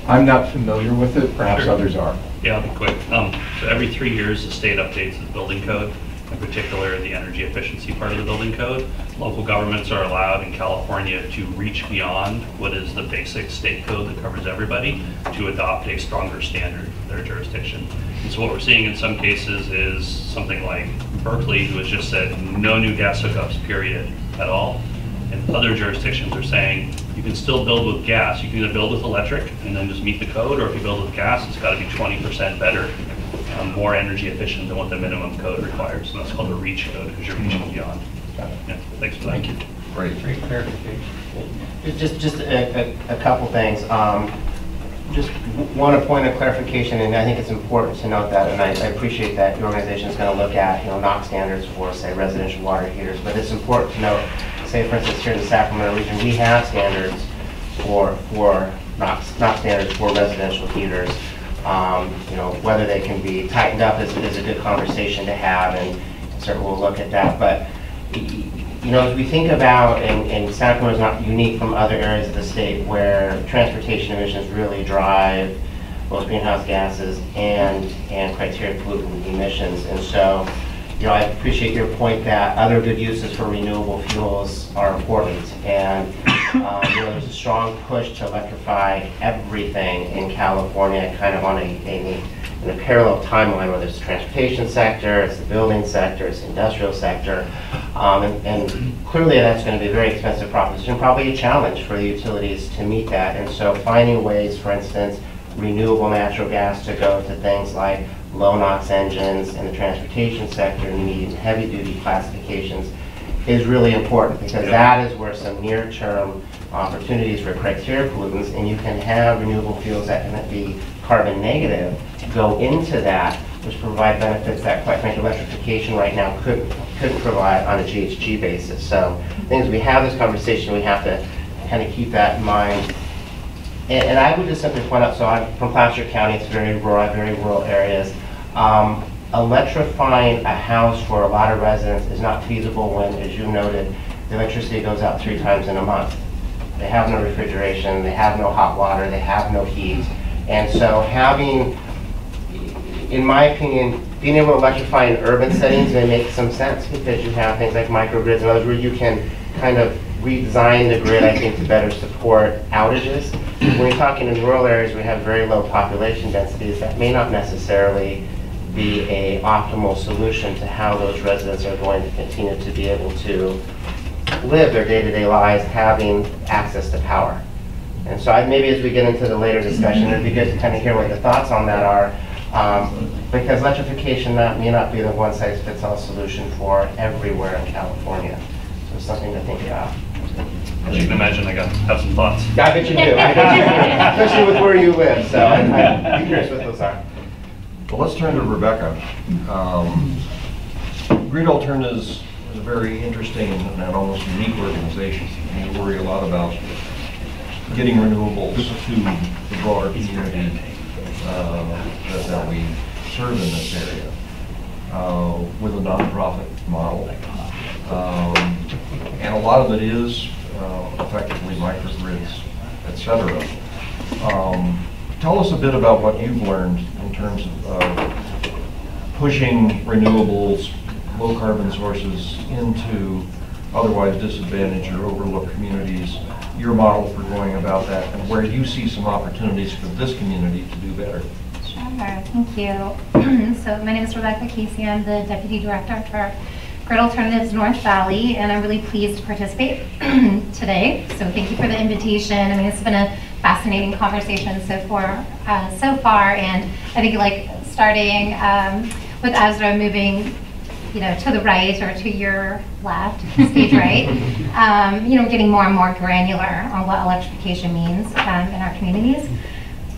R: I'm not familiar with it. Perhaps
T: Sure.
R: others are.
T: Yeah, I'll be quick. So every 3 years, the state updates the building code, in particular the energy efficiency part of the building code. Local governments are allowed in California to reach beyond what is the basic state code that covers everybody to adopt a stronger standard for their jurisdiction. And so what we're seeing in some cases is something like Berkeley, who has just said no new gas hookups, period, at all. And other jurisdictions are saying you can still build with gas. You can either build with electric and then just meet the code, or if you build with gas, it's got to be 20% better, more energy efficient than what the minimum code requires. And that's called the REACH code, because you're reaching beyond. Yeah, thanks for that.
B: Thank you. Great.
I: Great clarification. Just a couple things. Just want a point of clarification, and I think it's important to note that, and I appreciate that your organization is going to look at, NOx standards for, say, residential water heaters, but it's important to note, say, for instance, here in the Sacramento region, we have standards for NOx standards for residential heaters. Whether they can be tightened up is a good conversation to have, and certainly we'll look at that. But as we think about, and Sacramento is not unique from other areas of the state where transportation emissions really drive both greenhouse gases and criteria pollutant emissions. And so, I appreciate your point that other good uses for renewable fuels are important. And there's a strong push to electrify everything in California, kind of on a parallel timeline, whether it's the transportation sector, it's the building sector, it's the industrial sector. And clearly that's going to be a very expensive proposition, probably a challenge for the utilities to meet that. And so finding ways, for instance, renewable natural gas to go to things like low NOx engines in the transportation sector and medium and heavy duty classifications is really important, because that is where some near-term opportunities for criteria pollutants, and you can have renewable fuels that can be carbon negative go into that, which provide benefits that, quite frankly, electrification right now couldn't provide on a GHG basis. So I think as we have this conversation, we have to kind of keep that in mind. And I would just simply point out, so I'm from Placer County, it's very rural areas. Electrifying a house for a lot of residents is not feasible when, as you noted, the electricity goes out 3 times in a month. They have no refrigeration, they have no hot water, they have no heat. And so having, in my opinion, being able to electrify in urban settings may make some sense, because you have things like microgrids and others where you can kind of redesign the grid, I think, to better support outages. When you're talking in rural areas where we have very low population densities, that may not necessarily be a optimal solution to how those residents are going to continue to be able to live their day-to-day lives having access to power. And so maybe as we get into the later discussion, it'd be good to kind of hear what the thoughts on that are, because electrification may not be the one-size-fits-all solution for everywhere in California. So it's something to think about.
T: As you can imagine, I have some thoughts.
I: I bet you do. I bet you do. Especially with where you live. So I'd be curious what those are.
B: Well, let's turn to Rebecca. Grid Alternatives is a very interesting and almost unique organization. We worry a lot about getting renewables to the broader community that we serve in this area with a nonprofit model. And a lot of it is effectively microgrids, et cetera. Tell us a bit about what you've learned in terms of pushing renewables, low carbon sources into otherwise disadvantaged or overlooked communities, your model for going about that, and where you see some opportunities for this community to do better.
U: Sure, thank you. So my name is Rebecca Casey. I'm the Deputy Director for Grid Alternatives North Valley, and I'm really pleased to participate today. So thank you for the invitation. I mean, it's been a fascinating conversation so far, and I think like starting with Ezra moving, to the right or to your left, stage right, getting more and more granular on what electrification means in our communities.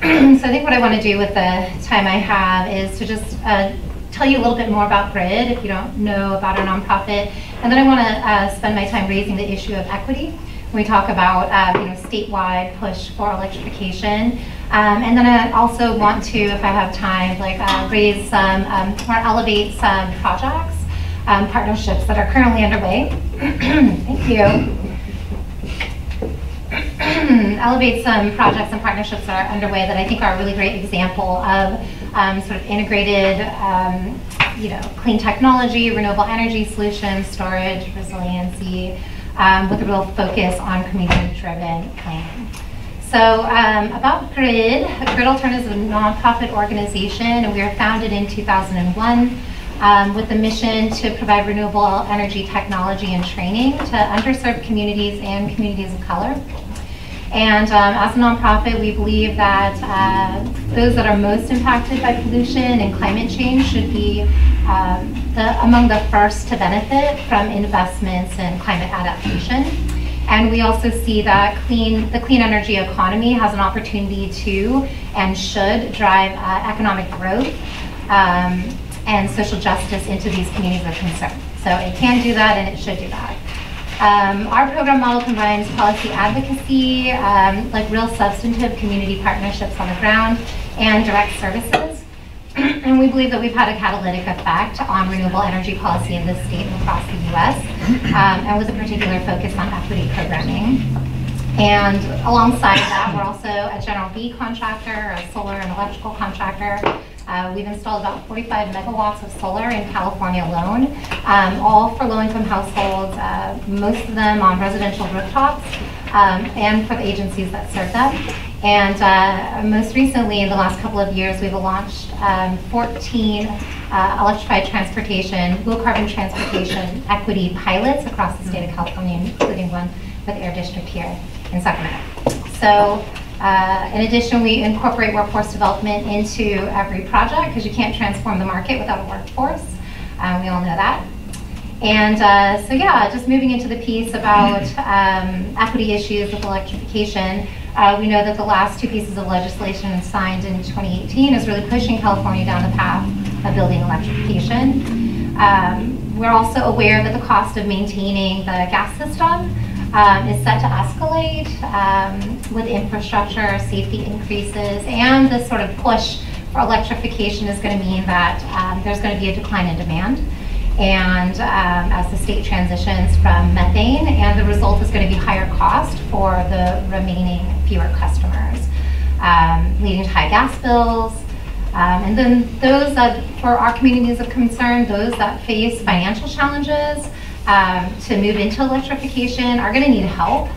U: So I think what I want to do with the time I have is to just tell you a little bit more about Grid if you don't know about our nonprofit, and then I want to spend my time raising the issue of equity when we talk about statewide push for electrification, and then I also want to, if I have time, raise some or elevate some projects, partnerships that are currently underway. Thank you. Elevate some projects and partnerships that are underway that I think are a really great example of sort of integrated, clean technology, renewable energy solutions, storage, resiliency, with a real focus on community-driven planning. So about Grid Alternatives is a nonprofit organization, and we were founded in 2001 with the mission to provide renewable energy technology and training to underserved communities and communities of color. And as a nonprofit, we believe that those that are most impacted by pollution and climate change should be among the first to benefit from investments in climate adaptation. And we also see that the clean energy economy has an opportunity to and should drive economic growth and social justice into these communities of concern. So it can do that and it should do that. Our program model combines policy advocacy, real substantive community partnerships on the ground, and direct services. And we believe that we've had a catalytic effect on renewable energy policy in this state and across the US, and with a particular focus on equity programming. And alongside that, we're also a General B contractor, a solar and electrical contractor. We've installed about 45 megawatts of solar in California alone, all for low-income households, most of them on residential rooftops, and for the agencies that serve them. And most recently, in the last couple of years, we've launched 14 electrified transportation, low-carbon transportation equity pilots across the state of California, including one with Air District here in Sacramento. So In addition, we incorporate workforce development into every project because you can't transform the market without a workforce. We all know that. And so yeah, just moving into the piece about equity issues with electrification, we know that the last 2 pieces of legislation signed in 2018 is really pushing California down the path of building electrification. We're also aware that the cost of maintaining the gas system is set to escalate with infrastructure, safety increases, and this sort of push for electrification is going to mean that there's going to be a decline in demand. And as the state transitions from methane, and the result is going to be higher cost for the remaining fewer customers, leading to high gas bills. And then those that, for our communities of concern, those that face financial challenges to move into electrification are going to need help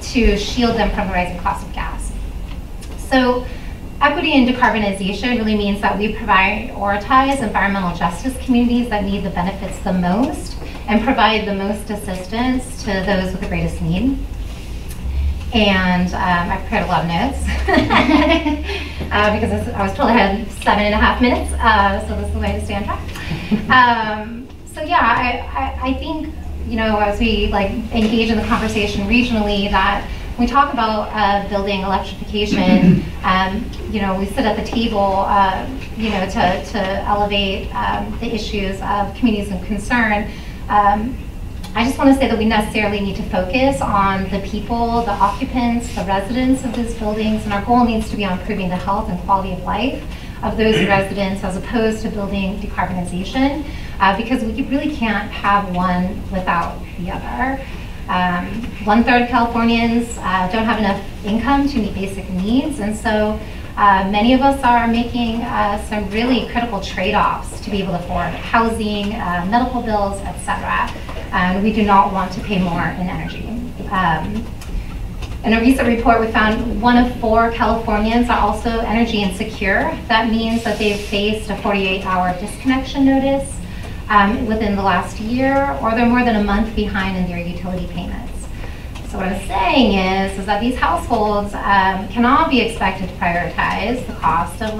U: to shield them from the rising cost of gas. So equity and decarbonization really means that we prioritize environmental justice communities that need the benefits the most and provide the most assistance to those with the greatest need. And I prepared a lot of notes because I was told I had 7.5 minutes, so this is the way to stay on track. So yeah, I think, you know, as we like engage in the conversation regionally, that when we talk about building electrification, you know, we sit at the table, you know, to elevate the issues of communities of concern. I just want to say that we necessarily need to focus on the people, the occupants, the residents of these buildings, and our goal needs to be on improving the health and quality of life of those residents as opposed to building decarbonization, because we really can't have one without the other. 1/3 of Californians don't have enough income to meet basic needs, and so many of us are making some really critical trade-offs to be able to afford housing, medical bills, etc. And we do not want to pay more in energy. In a recent report, we found 1 of 4 Californians are also energy insecure. That means that they've faced a 48-hour disconnection notice within the last year, or they're more than a month behind in their utility payments. So what I'm saying is that these households cannot be expected to prioritize the cost of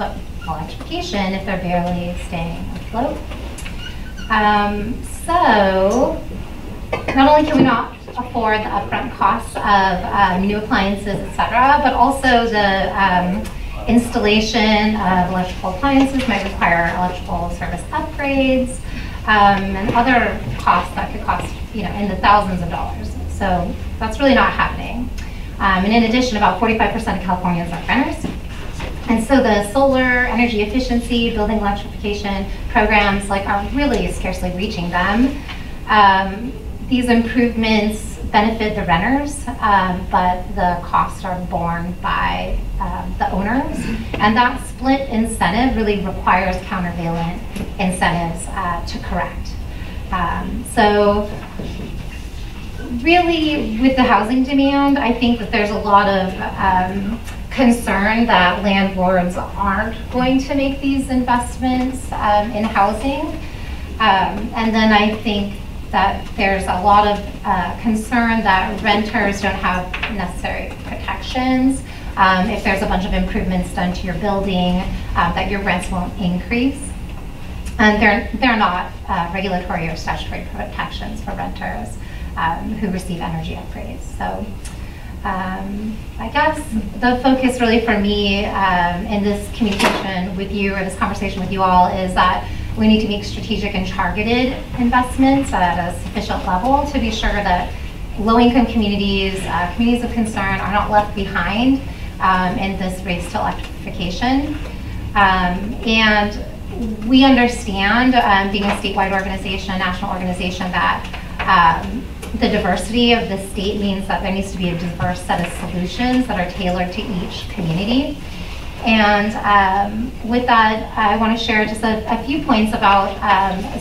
U: electrification if they're barely staying afloat. So not only can we not afford the upfront costs of new appliances, etc., but also the installation of electrical appliances might require electrical service upgrades and other costs that could cost, you know, in the thousands of dollars. So that's really not happening. And in addition, about 45% of Californians are renters. And so the solar energy efficiency, building electrification programs are really scarcely reaching them. These improvements benefit the renters, but the costs are borne by the owners. And that split incentive really requires countervailant incentives to correct. So really, with the housing demand, I think that there's a lot of concern that landlords aren't going to make these investments in housing. And then I think that there's a lot of concern that renters don't have necessary protections. If there's a bunch of improvements done to your building, that your rents won't increase. And they're not regulatory or statutory protections for renters who receive energy upgrades. So I guess the focus really for me in this communication with you, or this conversation with you all, is that we need to make strategic and targeted investments at a sufficient level to be sure that low-income communities, communities of concern, are not left behind in this race to electrification. And we understand, being a statewide organization, a national organization, that the diversity of the state means that there needs to be a diverse set of solutions that are tailored to each community. And with that, I want to share just a few points about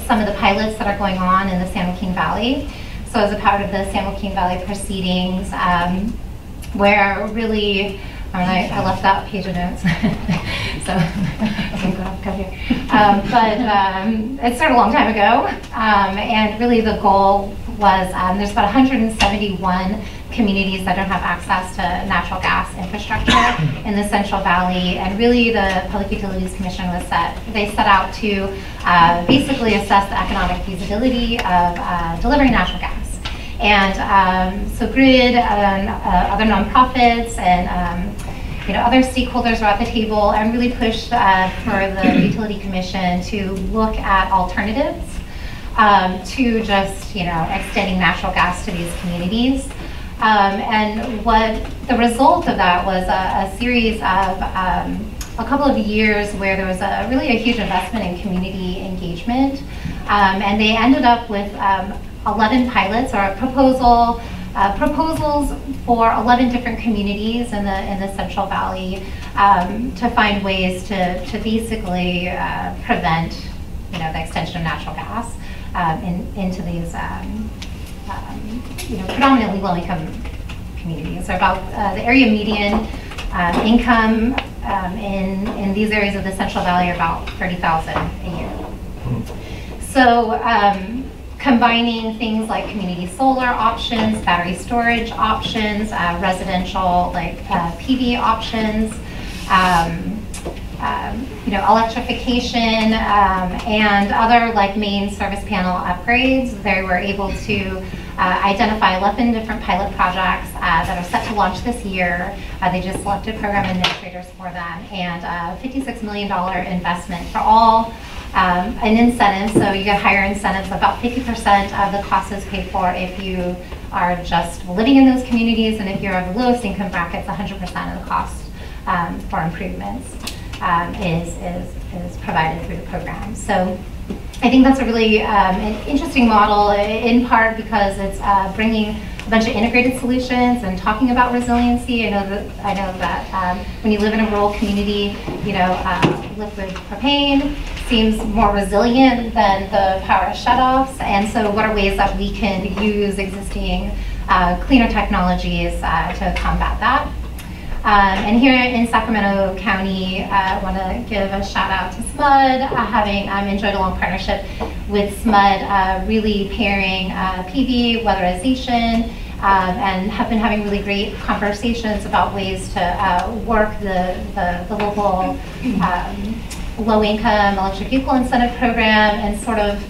U: some of the pilots that are going on in the San Joaquin Valley. So as a part of the San Joaquin Valley proceedings, where really, I left that page of notes, so I'm going to come here. But it started a long time ago, and really the goal was there's about 171 communities that don't have access to natural gas infrastructure in the Central Valley. And really the Public Utilities Commission they set out to basically assess the economic feasibility of delivering natural gas. And so GRID and other nonprofits and other stakeholders were at the table and really pushed for the Utility Commission to look at alternatives to just extending natural gas to these communities. And what the result of that was a series of a couple of years where there was really a huge investment in community engagement. And they ended up with 11 pilots or proposals for 11 different communities in the Central Valley to find ways to basically prevent the extension of natural gas into these predominantly low-income communities. So about the area median income in these areas of the Central Valley are about $30,000 a year. So combining things like community solar options, battery storage options, residential PV options, electrification, and other main service panel upgrades. They were able to identify 11 different pilot projects that are set to launch this year. They just selected program administrators for them, and $56 million investment for all. An incentive, so you get higher incentives. About 50% of the cost is paid for if you are just living in those communities, and if you're of the lowest income brackets, 100% of the cost for improvements is provided through the program. So I think that's a really an interesting model, in part because it's bringing a bunch of integrated solutions and talking about resiliency. I know that when you live in a rural community, liquid propane seems more resilient than the power shutoffs. And so what are ways that we can use existing cleaner technologies to combat that? And here in Sacramento County, I want to give a shout out to SMUD, having enjoyed a long partnership with SMUD, really pairing PV, weatherization, and have been having really great conversations about ways to work the local low-income electric vehicle incentive program and sort of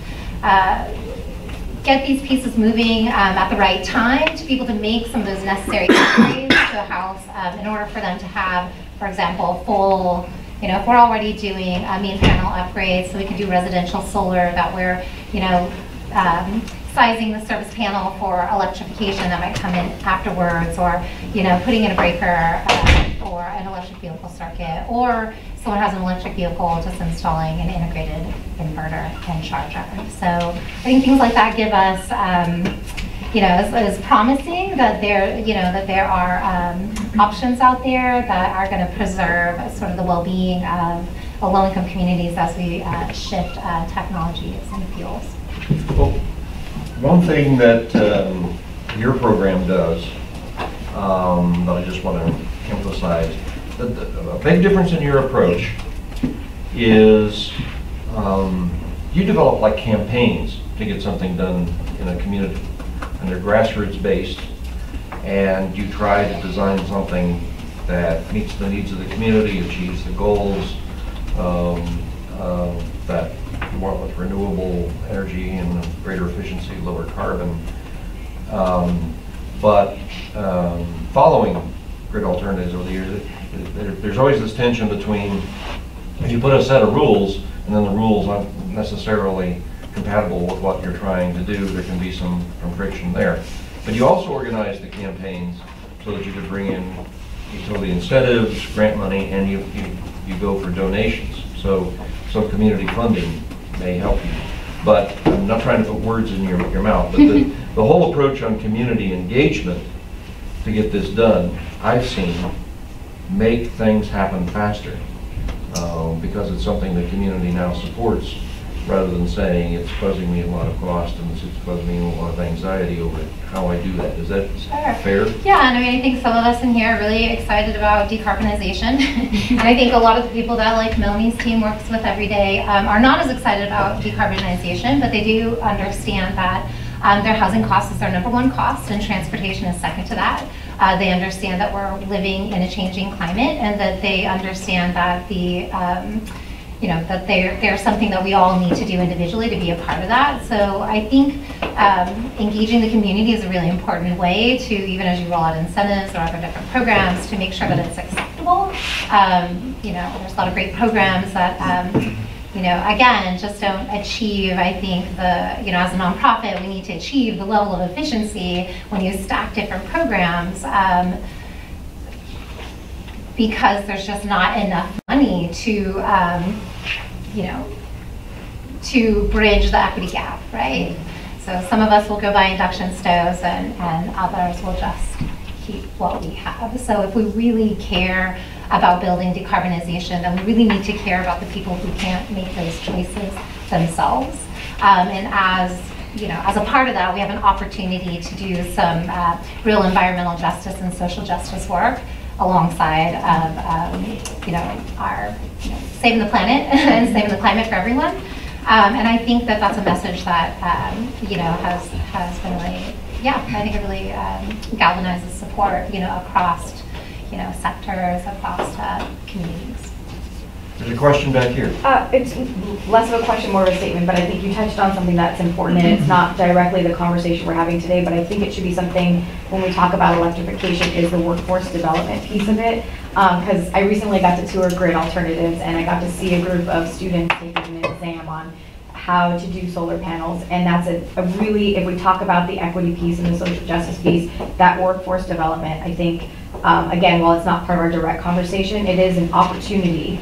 U: get these pieces moving at the right time to be able to make some of those necessary upgrades to the house in order for them to have, for example, full, if we're already doing main panel upgrades, so we can do residential solar that we're, sizing the service panel for electrification that might come in afterwards, or putting in a breaker for an electric vehicle circuit, or someone has an electric vehicle, just installing an integrated inverter and charger. So I think things like that give us, is promising that there are options out there that are going to preserve sort of the well-being of low-income communities as we shift technologies and fuels.
B: Well, one thing that your program does that I just want to emphasize, a big difference in your approach is you develop campaigns to get something done in a community, and they're grassroots based, and you try to design something that meets the needs of the community, achieves the goals that you want with renewable energy and greater efficiency, lower carbon. But following grid alternatives over the years, there's always this tension between, if you put a set of rules and then the rules aren't necessarily compatible with what you're trying to do, there can be some friction there. But you also organize the campaigns so that you could bring in utility incentives, grant money, and you go for donations. So some community funding may help you. But I'm not trying to put words in your mouth, but the whole approach on community engagement to get this done, I've seen make things happen faster because it's something the community now supports, rather than saying it's causing me a lot of cost and it's causing me a lot of anxiety over how I do that. Is that fair?
U: Yeah, and I think some of us in here are really excited about decarbonization. And I think a lot of the people that Melanie's team works with every day are not as excited about decarbonization, but they do understand that Their housing cost is their #1 cost, and transportation is second to that. They understand that we're living in a changing climate, and that they understand that that they're something that we all need to do individually to be a part of that. So I think engaging the community is a really important way to, even as you roll out incentives or other different programs, to make sure that it's acceptable. There's a lot of great programs that, again, just don't achieve, I think, as a nonprofit, we need to achieve the level of efficiency when you stack different programs. Because there's just not enough money to, to bridge the equity gap, right? So some of us will go buy induction stoves and others will just keep what we have. So if we really care about building decarbonization, then we really need to care about the people who can't make those choices themselves. And as a part of that, we have an opportunity to do some real environmental justice and social justice work alongside of our saving the planet and saving the climate for everyone. And I think that that's a message that has been really, I think it really galvanizes support across sectors, across communities.
B: There's a question back here.
N: It's less of a question, more of a statement, but I think you touched on something that's important, and it's not directly the conversation we're having today, but I think it should be something when we talk about electrification is the workforce development piece of it. Because I recently got to tour Grid Alternatives, and I got to see a group of students taking an exam on how to do solar panels, and that's a really, if we talk about the equity piece and the social justice piece, that workforce development, I think, again, while it's not part of our direct conversation, it is an opportunity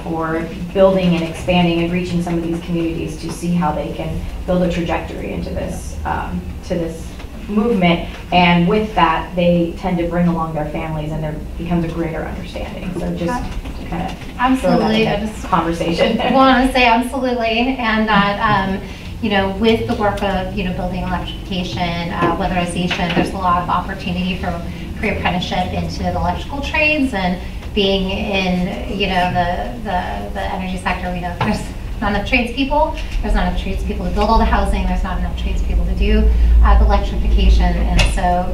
N: for building and expanding and reaching some of these communities to see how they can build a trajectory into this, to this movement. And with that, they tend to bring along their families, and there becomes a greater understanding. So just to kind of
U: absolutely,
N: throw that in conversation.
U: I want to say absolutely, and that with the work of building electrification, weatherization, there's a lot of opportunity for pre-apprenticeship into the electrical trades, and being in the energy sector, we know there's not enough tradespeople. There's not enough tradespeople to build all the housing. There's not enough tradespeople to do the electrification. And so,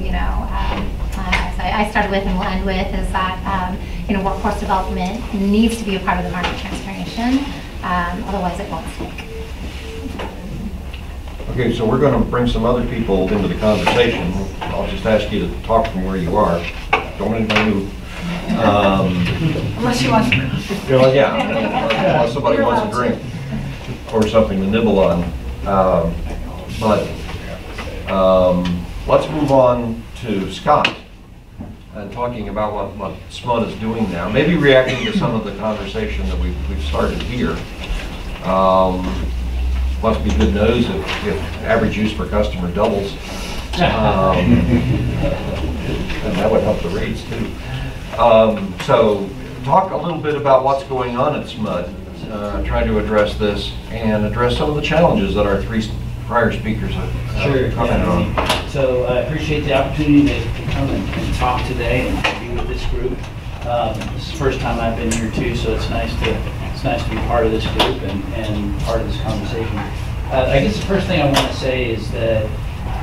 U: as I started with and will end with, is that workforce development needs to be a part of the market transformation. Otherwise, it won't stick.
B: Okay, so we're going to bring some other people into the conversation. I'll just ask you to talk from where you are. Don't anybody move.
C: Unless you want to.
B: Unless somebody wants a drink or something to nibble on. Let's move on to Scott and talking about what SMUD is doing now. Maybe reacting to some of the conversation that we've started here. Must be good news if average use per customer doubles. And that would help the rates too. So talk a little bit about what's going on at SMUD, trying to address this and address some of the challenges that our three prior speakers have commented on.
E: So I appreciate the opportunity to come and talk today and be with this group. This is the first time I've been here too, so it's nice to be part of this group and part of this conversation. I guess the first thing I want to say is that,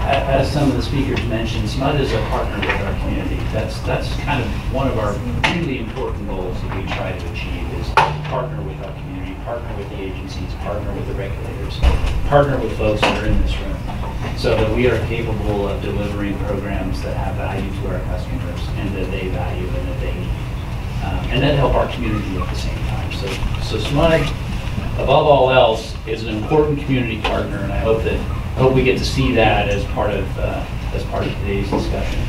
E: as some of the speakers mentioned, SMUD is a partner with our community. That's kind of one of our really important goals that we try to achieve, is partner with our community, partner with the agencies, partner with the regulators, partner with folks that are in this room, so that we are capable of delivering programs that have value to our customers and that they value and that they need. And that help our community at the same time. So SMUD, above all else, is an important community partner, and I hope we get to see that as part of today's discussion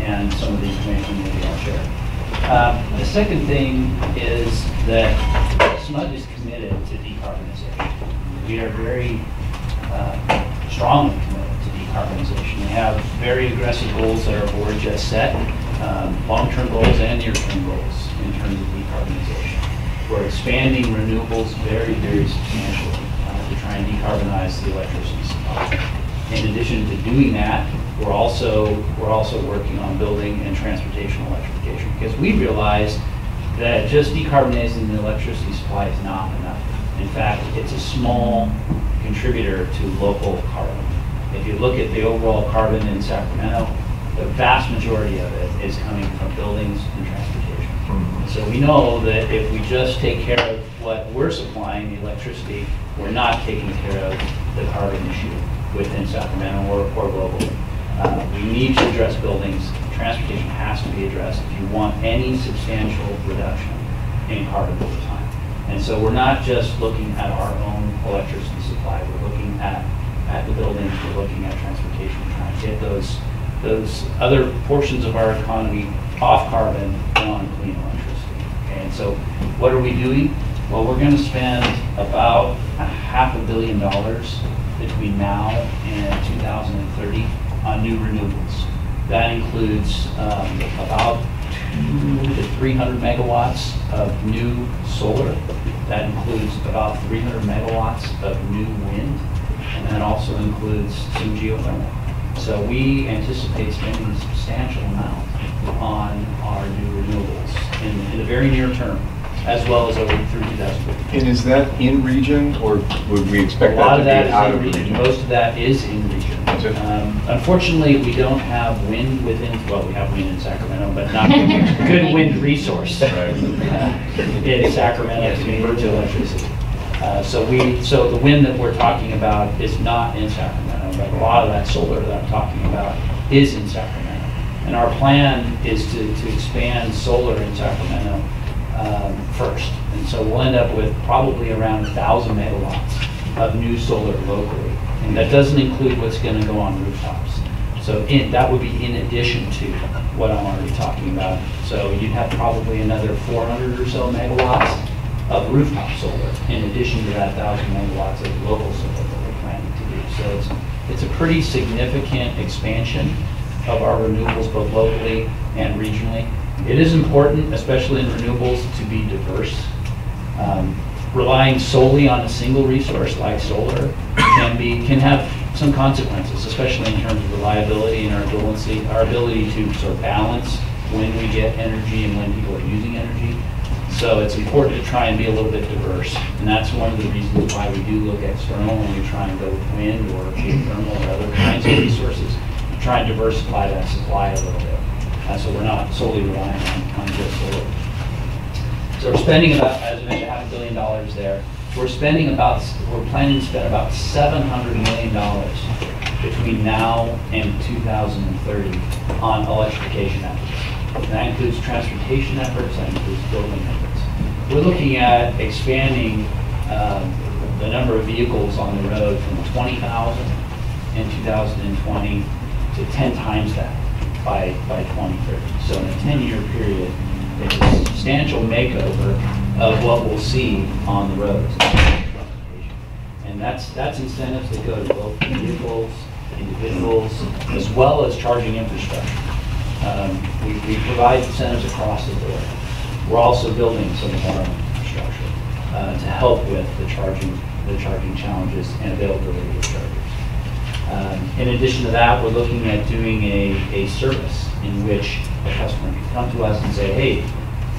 E: and some of the information that I'll share. The second thing is that SMUD is committed to decarbonization. We are very strongly committed to decarbonization. We have very aggressive goals that our board just set, long-term goals and near-term goals in terms of decarbonization. We're expanding renewables very, very substantially to try and decarbonize the electricity supply. In addition to doing that, we're also working on building and transportation electrification, because we realize that just decarbonizing the electricity supply is not enough. In fact, it's a small contributor to local carbon. If you look at the overall carbon in Sacramento, the vast majority of it is coming from buildings and transportation. So we know that if we just take care of what we're supplying, the electricity, we're not taking care of the carbon issue within Sacramento or globally. We need to address buildings. Transportation has to be addressed if you want any substantial reduction in carbon over time. And so we're not just looking at our own electricity supply. We're looking at the buildings. We're looking at transportation, trying to get those other portions of our economy off carbon on clean electricity. And so what are we doing? Well, we're going to spend about $500 million between now and 2030 on new renewables. That includes about 200 to 300 megawatts of new solar. That includes about 300 megawatts of new wind. And that also includes some geothermal. So we anticipate spending a substantial amount on our new renewables in the very near term, as well as over through 2050.
R: And is that in region, or would we expect that to be out of region?
E: Most of that is in region. Unfortunately, we don't have wind within, well, we have wind in Sacramento, but not good wind resource in Sacramento to convert to electricity. So the wind that we're talking about is not in Sacramento, but a lot of that solar that I'm talking about is in Sacramento. And our plan is to expand solar in Sacramento first. And so we'll end up with probably around 1,000 megawatts of new solar locally. And that doesn't include what's going to go on rooftops. So that would be in addition to what I'm already talking about. So you'd have probably another 400 or so megawatts of rooftop solar in addition to that 1,000 megawatts of local solar that we're planning to do. So it's a pretty significant expansion of our renewables both locally and regionally. It is important, especially in renewables, to be diverse. Relying solely on a single resource like solar can have some consequences, especially in terms of reliability and our ability to sort of balance when we get energy and when people are using energy. So it's important to try and be a little bit diverse. And that's one of the reasons why we do look external when we try and go with wind or geothermal or other kinds of resources, to try and diversify that supply a little bit. So we're not solely relying on just solar. So we're spending about, as I mentioned, $500 million there. We're planning to spend about $700 million between now and 2030 on electrification efforts. And that includes transportation efforts, that includes building efforts. We're looking at expanding the number of vehicles on the road from 20,000 in 2020 to 10 times that by 2030. So in a 10-year period, there's a substantial makeover of what we'll see on the roads. And that's incentives that go to both vehicles, individuals, as well as charging infrastructure. We provide incentives across the board. We're also building some of our own infrastructure to help with the charging challenges and availability of chargers. In addition to that, we're looking at doing a service in which a customer can come to us and say, hey,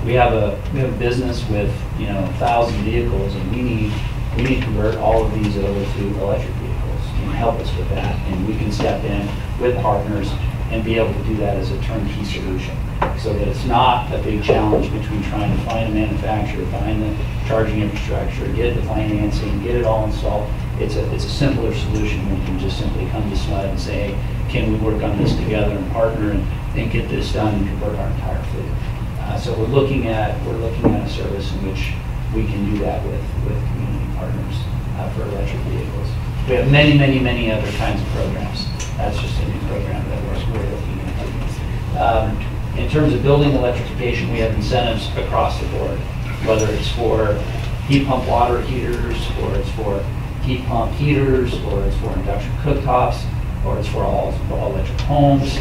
E: we have a business with 1,000 vehicles, and we need to convert all of these over to electric vehicles. Can you help us with that? And we can step in with partners and be able to do that as a turnkey solution, so that it's not a big challenge between trying to find a manufacturer, find the charging infrastructure, get the financing, get it all installed. It's a simpler solution when you can just simply come to SMUD and say, hey, can we work on this together and partner and get this done and convert our entire fleet? So we're looking at a service in which we can do that with community partners for electric vehicles. We have many other kinds of programs. That's just a new program that we're looking at. In terms of building electrification, we have incentives across the board, whether it's for heat pump water heaters, or it's for heat pump heaters, or it's for induction cooktops, or it's for all electric homes.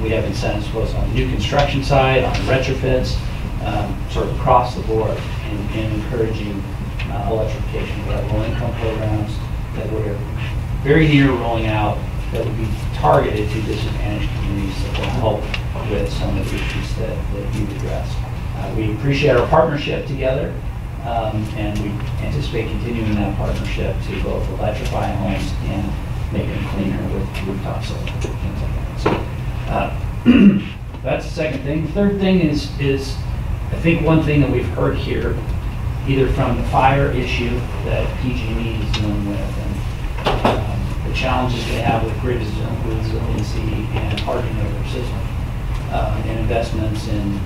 E: We have incentives both on the new construction side, on retrofits, sort of across the board, in encouraging electrification. We have low-income programs that we're very near rolling out that would be targeted to disadvantaged communities that will help with some of the issues that you've addressed. We appreciate our partnership together, and we anticipate continuing that partnership to both electrify homes making it cleaner with rooftop solar, things like that. So that's the second thing. The third thing is I think one thing that we've heard here, either from the fire issue that PG&E is dealing with, and the challenges they have with grid resiliency and hardening of their system, and investments in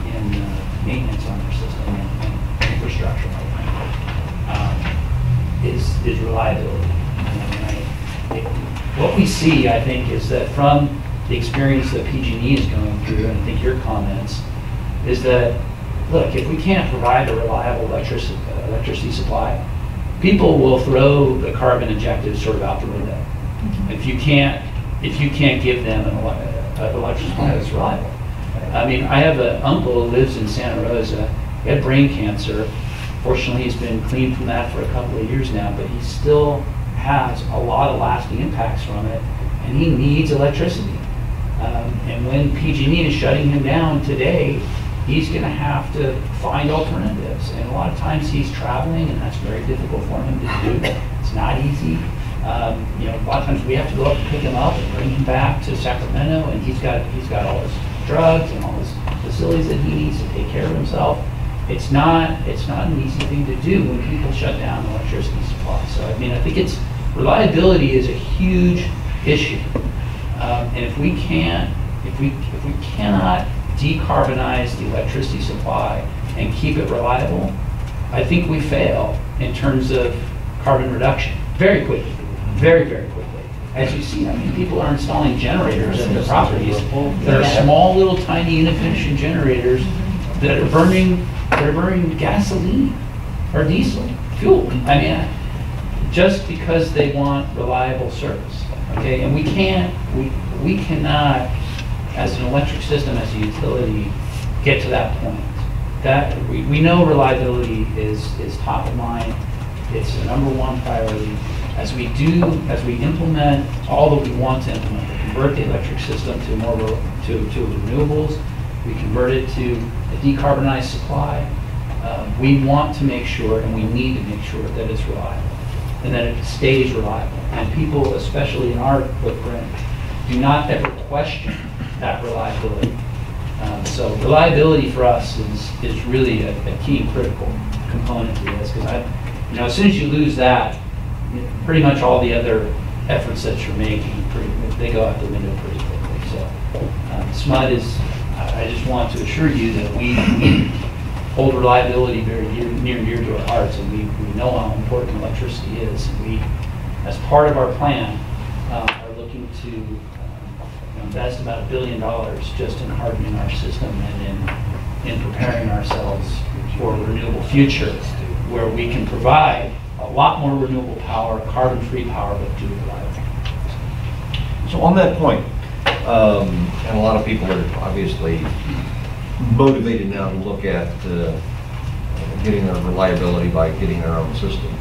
E: maintenance on their system and infrastructure, is reliability. What we see, I think, is that from the experience that PG&E is going through, and I think your comments, is that, look, if we can't provide a reliable electricity supply, people will throw the carbon injected sort of out the window. If you can't give them an electric supply that's reliable. I mean, I have an uncle who lives in Santa Rosa. He had brain cancer. Fortunately, he's been clean from that for a couple of years now, but he still has a lot of lasting impacts from it, and he needs electricity. And when PG&E is shutting him down today, he's going to have to find alternatives. And a lot of times he's traveling, and that's very difficult for him to do. It's not easy. A lot of times we have to go up and pick him up and bring him back to Sacramento, and he's got all his drugs and all his facilities that he needs to take care of himself. It's not an easy thing to do when people shut down electricity supply. So I mean, I think reliability is a huge issue, and if we cannot decarbonize the electricity supply and keep it reliable, I think we fail in terms of carbon reduction very quickly, very, very quickly. As you see, I mean, people are installing generators at their properties that are small, little, tiny, inefficient generators that are burning gasoline or diesel fuel. I mean, just because they want reliable service, okay? And we cannot, as an electric system, as a utility, get to that point. That we know reliability is top of mind. It's the #1 priority. As we implement all that we want to implement, we convert the electric system to renewables, we convert it to a decarbonized supply. We want to make sure, and we need to make sure that it's reliable and that it stays reliable. And people, especially in our footprint, do not ever question that reliability. So reliability for us is really a key and critical component to this, because as soon as you lose that, pretty much all the other efforts that you're making, they go out the window pretty quickly. So SMUD I just want to assure you that we hold reliability very near and dear to our hearts, and we know how important electricity is. And we, as part of our plan, are looking to invest about $1 billion just in hardening our system and in preparing ourselves for a renewable future where we can provide a lot more renewable power, carbon-free power, but do it reliably.
B: So on that point, and a lot of people are obviously motivated now to look at getting their reliability by getting their own system,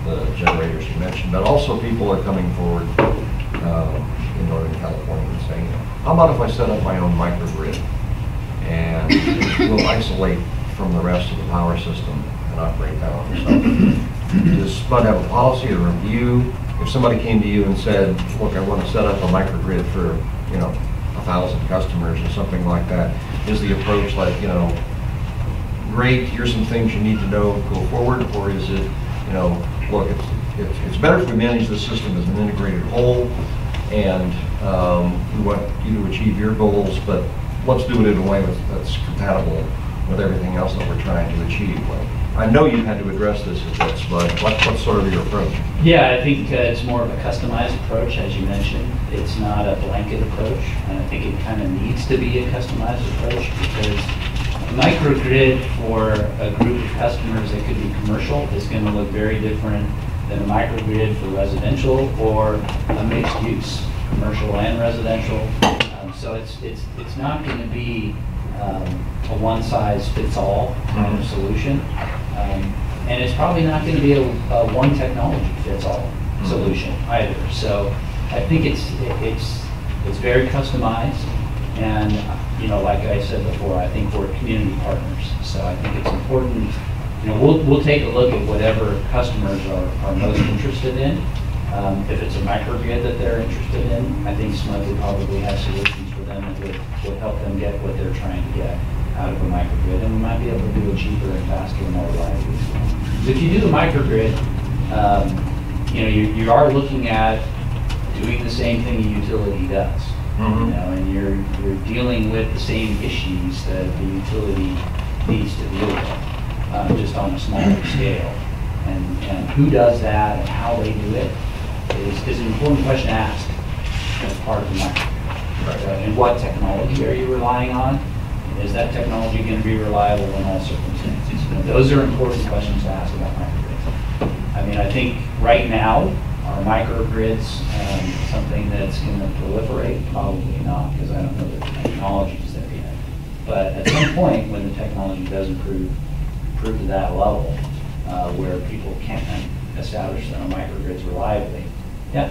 B: the generators you mentioned, but also people are coming forward in Northern California and saying, how about if I set up my own microgrid and we'll isolate from the rest of the power system and operate that on itself? Does SMUD have a policy or review? If somebody came to you and said, look, I want to set up a microgrid for 1,000 customers or something like that, is the approach like, great, here's some things you need to know, go forward, or is it, look, it's better if we manage the system as an integrated whole, and we want you to achieve your goals, but let's do it in a way that's compatible with everything else that we're trying to achieve. I know you had to address this at SMUD. What's sort of your approach?
E: Yeah, I think it's more of a customized approach, as you mentioned. It's not a blanket approach, and I think it kind of needs to be a customized approach, because a microgrid for a group of customers that could be commercial is going to look very different than a microgrid for residential or a mixed use, commercial and residential. So it's not going to be a one-size-fits-all kind of solution. And it's probably not going to be a one technology fits all solution either. So I think it's very customized, and like I said before, I think we're community partners. So I think it's important. We'll take a look at whatever customers are most interested in, If it's a microgrid that they're interested in, I think SMUD would probably have solutions for them that would help them get what they're trying to get out of a microgrid, and we might be able to do it cheaper and faster and more reliably. So if you do the microgrid, you are looking at doing the same thing a utility does, and you're dealing with the same issues that the utility needs to deal with, just on a smaller scale. And who does that and how they do it is an important question to ask as part of the microgrid. Right. And what technology are you relying on? Is that technology going to be reliable in all circumstances? Those are important questions to ask about microgrids. I mean, I think right now, are microgrids something that's going to proliferate? Probably not, because I don't know the technologies there yet. But at some point, when the technology does improve to that level, where people can establish their own microgrids reliably, I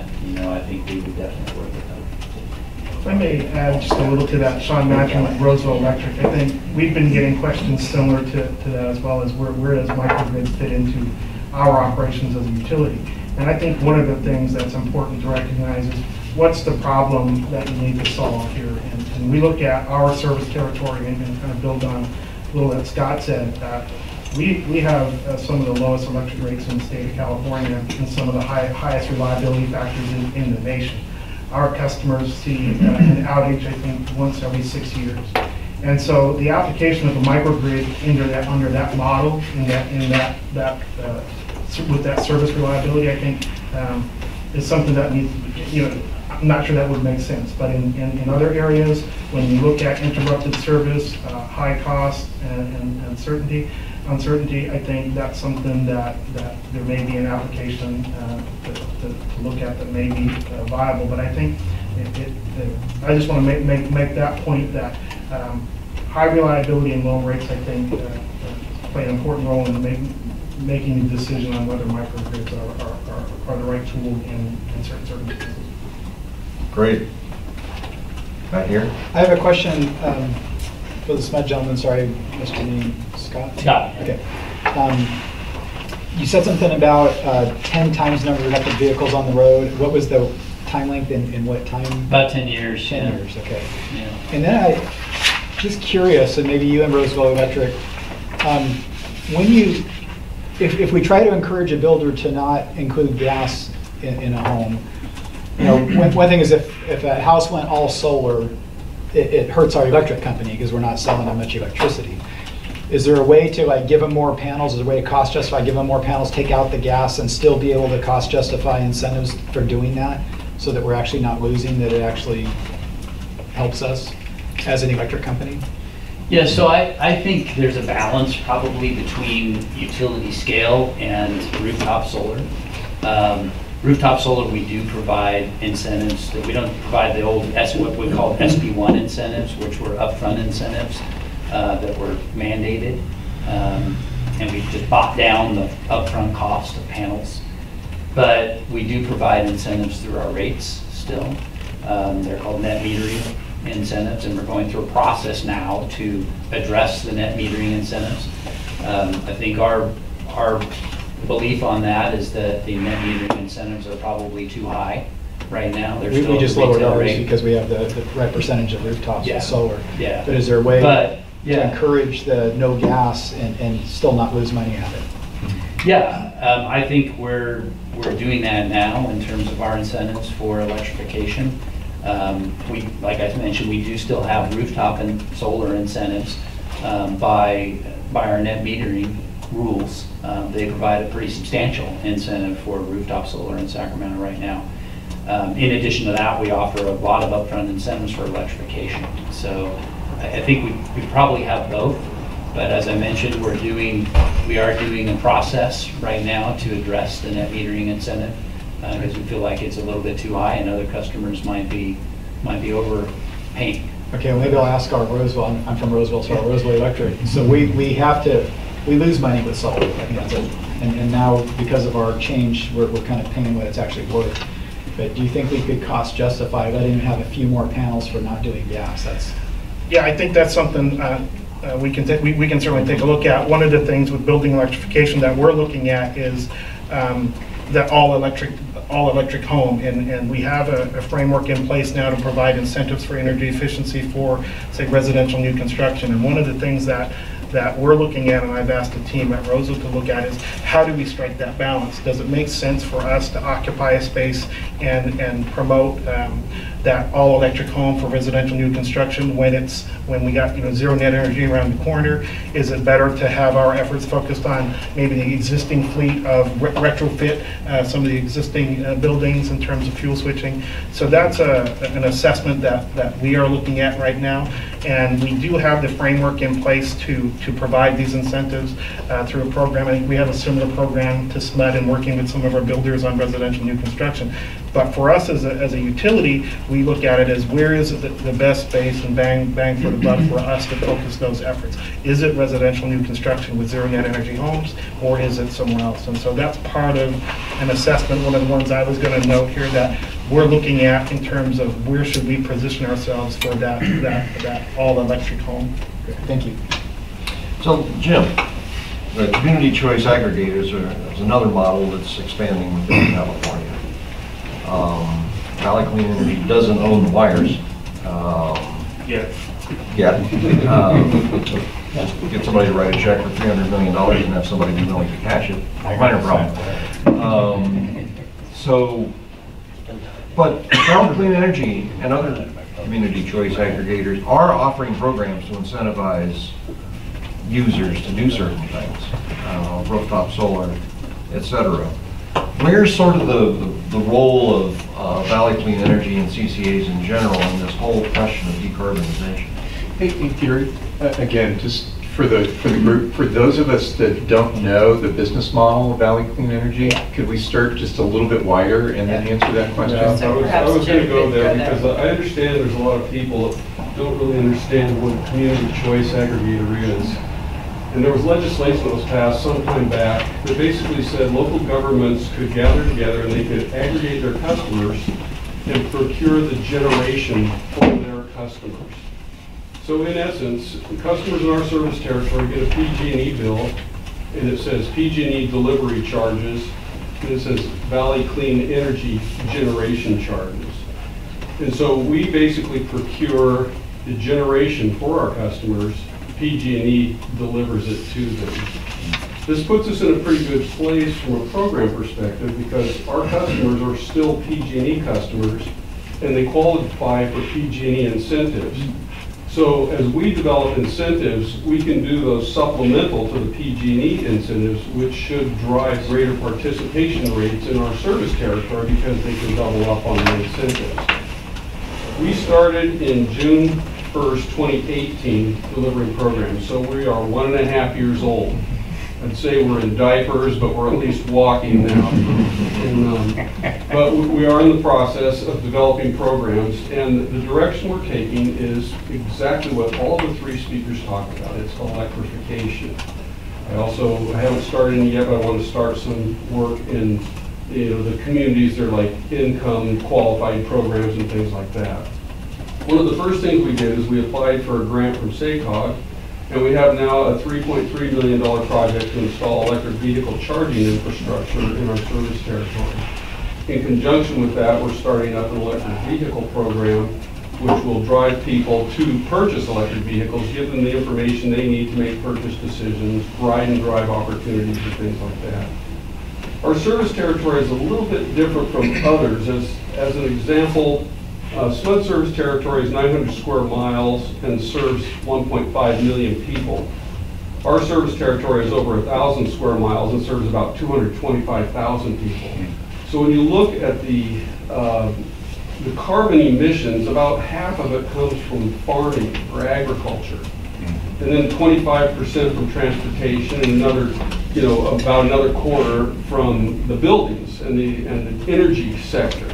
E: think we would definitely work with them.
J: If I may add just a little to that, Sean Matcham with Roseville Electric, I think we've been getting questions similar to that as well, as where does microgrids fit into our operations as a utility? And I think one of the things that's important to recognize is what's the problem that you need to solve here? And we look at our service territory and kind of build on a little that Scott said. We have some of the lowest electric rates in the state of California and some of the highest reliability factors in the nation. Our customers see an outage, I think, once every 6 years. And so the application of a microgrid under that model, with that service reliability, I think is something that needs to be, I'm not sure that would make sense, but in other areas, when you look at interrupted service, high cost and uncertainty, I think that's something that there may be an application to look at that may be viable. But I think I just want to make that point that high reliability and low rates, I think, play an important role in making the decision on whether microgrids are the right tool in certain circumstances.
K: Great. Right here.
P: I have a question for the SMUD gentleman. Sorry, Mr. Name, Scott?
E: Scott.
P: Okay. You said something about 10 times number of electric vehicles on the road. What was the time length in what time? About
E: 10 years.
P: 10 years, okay.
E: Yeah.
P: And then just curious, and maybe you and Roseville Electric, if we try to encourage a builder to not include gas in a home, one thing is if a house went all solar, it hurts our electric company because we're not selling that much electricity. Is there a way to give them more panels? Is there a way to cost justify, give them more panels, take out the gas, and still be able to cost justify incentives for doing that, so that we're actually not losing, that it actually helps us as an electric company?
E: Yeah, so I think there's a balance probably between utility scale and rooftop solar. Rooftop solar, we do provide incentives. That we don't provide the old, what we call SB1 incentives, which were upfront incentives that were mandated. And we just bought down the upfront cost of panels. But we do provide incentives through our rates still. They're called net metering incentives, and we're going through a process now to address the net metering incentives. I think our belief on that is that the net metering incentives are probably too high right now.
P: We just lowered ours because we have the right percentage of rooftops with solar.
E: Yeah.
P: But is there a way to encourage the no gas and still not lose money at it?
E: Yeah, I think we're doing that now in terms of our incentives for electrification. Like I mentioned, we do still have rooftop and solar incentives by our net metering rules. They provide a pretty substantial incentive for rooftop solar in Sacramento right now. In addition to that, we offer a lot of upfront incentives for electrification. So I think we probably have both. But as I mentioned, we are doing a process right now to address the net metering incentive because we feel like it's a little bit too high, and other customers might be overpaying.
P: Okay, well, maybe I'll ask our Roseville. I'm from Roseville, so our Roseville Electric. So we lose money with solar. I mean, and now because of our change, we're kind of paying what it's actually worth. But do you think we could cost justify letting them have a few more panels for not doing gas?
J: Yeah, I think that's something we can certainly take a look at. One of the things with building electrification that we're looking at is that all electric home, and we have a framework in place now to provide incentives for energy efficiency for, say, residential new construction. And one of the things that we're looking at, and I've asked the team at Roseau to look at, is how do we strike that balance? Does it make sense for us to occupy a space and promote that all electric home for residential new construction when we got zero net energy around the corner? Is it better to have our efforts focused on maybe the existing fleet of retrofit some of the existing buildings in terms of fuel switching? So that's an assessment that we are looking at right now, and we do have the framework in place to provide these incentives through a program. I think we have a similar program to SMUD and working with some of our builders on residential new construction. But for us as a utility, we look at it as where is the best space and bang for the buck for us to focus those efforts. Is it residential new construction with zero net energy homes, or is it somewhere else? And so that's part of an assessment. One of the ones I was going to note here that we're looking at in terms of where should we position ourselves for that all electric home.
P: Thank you.
B: So, Jim, the community choice aggregators is another model that's expanding within California. Valley Clean Energy doesn't own the wires.
S: Yeah.
B: Get somebody to write a check for $300 million and have somebody be willing to cash it. Minor problem. But Valley Clean Energy and other community choice aggregators are offering programs to incentivize users to do certain things, rooftop solar, etc. Where's sort of the role of Valley Clean Energy and CCAs in general in this whole question of decarbonization?
R: Hey Peter, again, just for the group, for those of us that don't know the business model of Valley Clean Energy, could we start just a little bit wider and then answer that question?
G: Yeah, I was going to go there because I understand there's a lot of people that don't really understand what a community choice aggregator is. And there was legislation that was passed some time back that basically said local governments could gather together and they could aggregate their customers and procure the generation for their customers. So in essence, the customers in our service territory get a PG&E bill, and it says PG&E delivery charges, and it says Valley Clean Energy generation charges. And so we basically procure the generation for our customers. PG&E delivers it to them. This puts us in a pretty good place from a program perspective because our customers are still PG&E customers and they qualify for PG&E incentives. So as we develop incentives, we can do those supplemental to the PG&E incentives, which should drive greater participation rates in our service territory because they can double up on the incentives. We started in June 1st, 2018, delivering programs. So we are 1.5 years old. I'd say we're in diapers, but we're at least walking now. But we are in the process of developing programs, and the direction we're taking is exactly what all the three speakers talked about. It's electrification. I haven't started any yet, but I want to start some work in the communities. They're like income qualified programs and things like that. One of the first things we did is we applied for a grant from SACOG, and we have now a $3.3 million project to install electric vehicle charging infrastructure in our service territory. In conjunction with that, we're starting up an electric vehicle program which will drive people to purchase electric vehicles, give them the information they need to make purchase decisions, ride and drive opportunities and things like that. Our service territory is a little bit different from others. As an example, SMUD service territory is 900 square miles and serves 1.5 million people. Our service territory is over 1,000 square miles and serves about 225,000 people. So when you look at the carbon emissions, about half of it comes from farming or agriculture, and then 25% from transportation, and about another quarter from the buildings and the energy sector.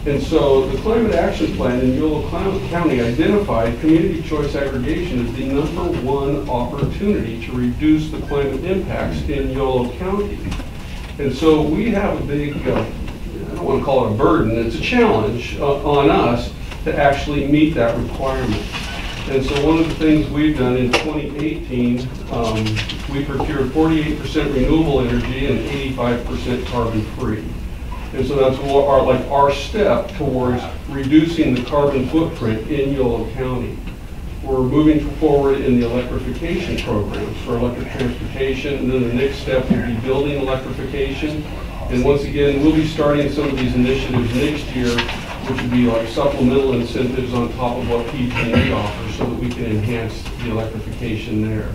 G: And so the Climate Action Plan in Yolo County identified community choice aggregation as the #1 opportunity to reduce the climate impacts in Yolo County. And so we have a big, I don't want to call it a burden, it's a challenge on us to actually meet that requirement. And so one of the things we've done in 2018, we procured 48% renewable energy and 85% carbon-free. And so that's our step towards reducing the carbon footprint in Yolo County. We're moving forward in the electrification programs for electric transportation, and then the next step will be building electrification. And once again, we'll be starting some of these initiatives next year, which would be like supplemental incentives on top of what PG&E offers so that we can enhance the electrification there.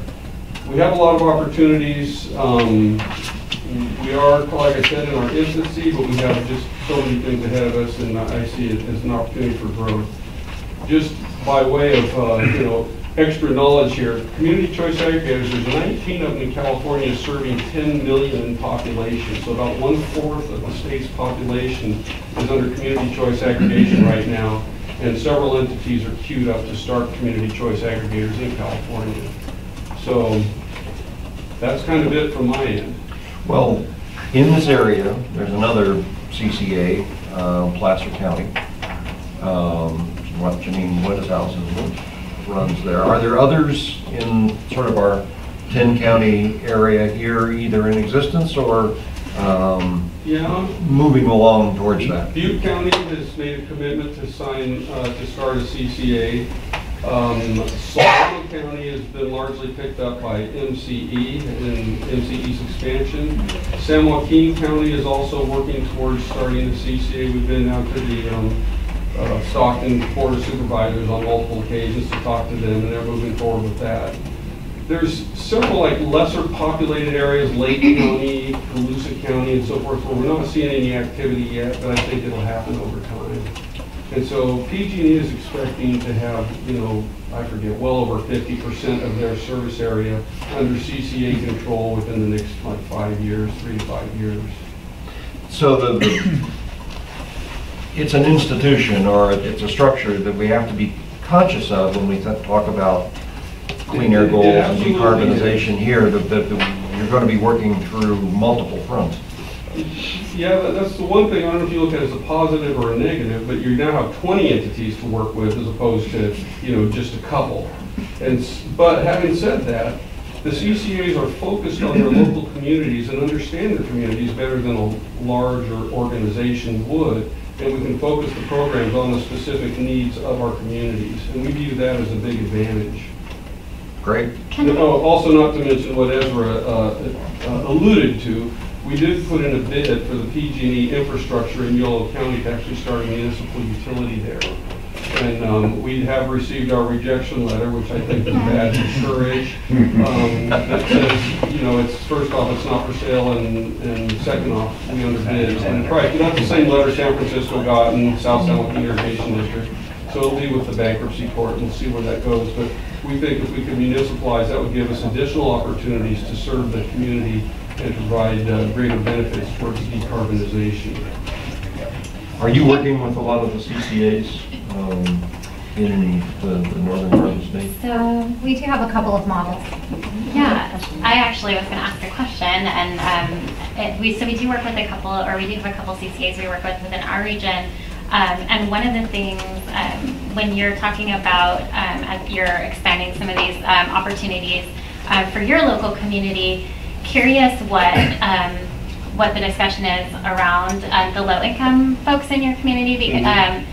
G: We have a lot of opportunities. We are, like I said, in our infancy, but we have just so many things ahead of us, and I see it as an opportunity for growth. Just by way of extra knowledge here, community choice aggregators, there's 19 of them in California serving 10 million in population. So about 1/4 of the state's population is under community choice aggregation right now, and several entities are queued up to start community choice aggregators in California. So that's kind of it from my end.
B: Well, in this area, there's another CCA, Placer County. What Janine Witteshausen runs there. Are there others in sort of our 10-county area here, either in existence or moving along towards that?
G: Butte County has made a commitment to sign to start a CCA. Sacramento County has been largely picked up by MCE and MCE's expansion. San Joaquin County is also working towards starting the CCA. We've been out to the Stockton Board of Supervisors on multiple occasions to talk to them, and they're moving forward with that. There's several lesser populated areas, Lake County, Colusa County, and so forth, where we're not seeing any activity yet, but I think it'll happen over time. And so PG&E is expecting to have, I forget, well over 50% of their service area under CCA control within the next 5 years, 3 to 5 years.
B: So it's an institution, or it's a structure that we have to be conscious of when we talk about clean air goals and decarbonization here, that you're going to be working through multiple fronts.
G: Yeah, that's the one thing. I don't know if you look at it as a positive or a negative, but you now have 20 entities to work with as opposed to, just a couple. But having said that, the CCAs are focused on their local communities and understand their communities better than a larger organization would. And we can focus the programs on the specific needs of our communities. And we view that as a big advantage.
B: Great.
G: Also, not to mention what Ezra alluded to, we did put in a bid for the PG&E infrastructure in Yolo County to actually start a municipal utility there. And we have received our rejection letter, which I think is bad for courage. That says, it's first off, it's not for sale, and second off, we underbid. And probably not the same letter San Francisco got in South San Joaquin Irrigation District. So it'll be with the bankruptcy court, and we'll see where that goes. But we think if we could municipalize, that would give us additional opportunities to serve the community and provide greater benefits towards decarbonization.
B: Are you working with a lot of the CCAs in the northern part of the state?
U: So we do have a couple of models. Yeah, I actually was going to ask a question, and we do work with a couple, or we do have a couple CCAs we work with within our region. And one of the things when you're talking about as you're expanding some of these opportunities for your local community, curious what the discussion is around the low-income folks in your community. Because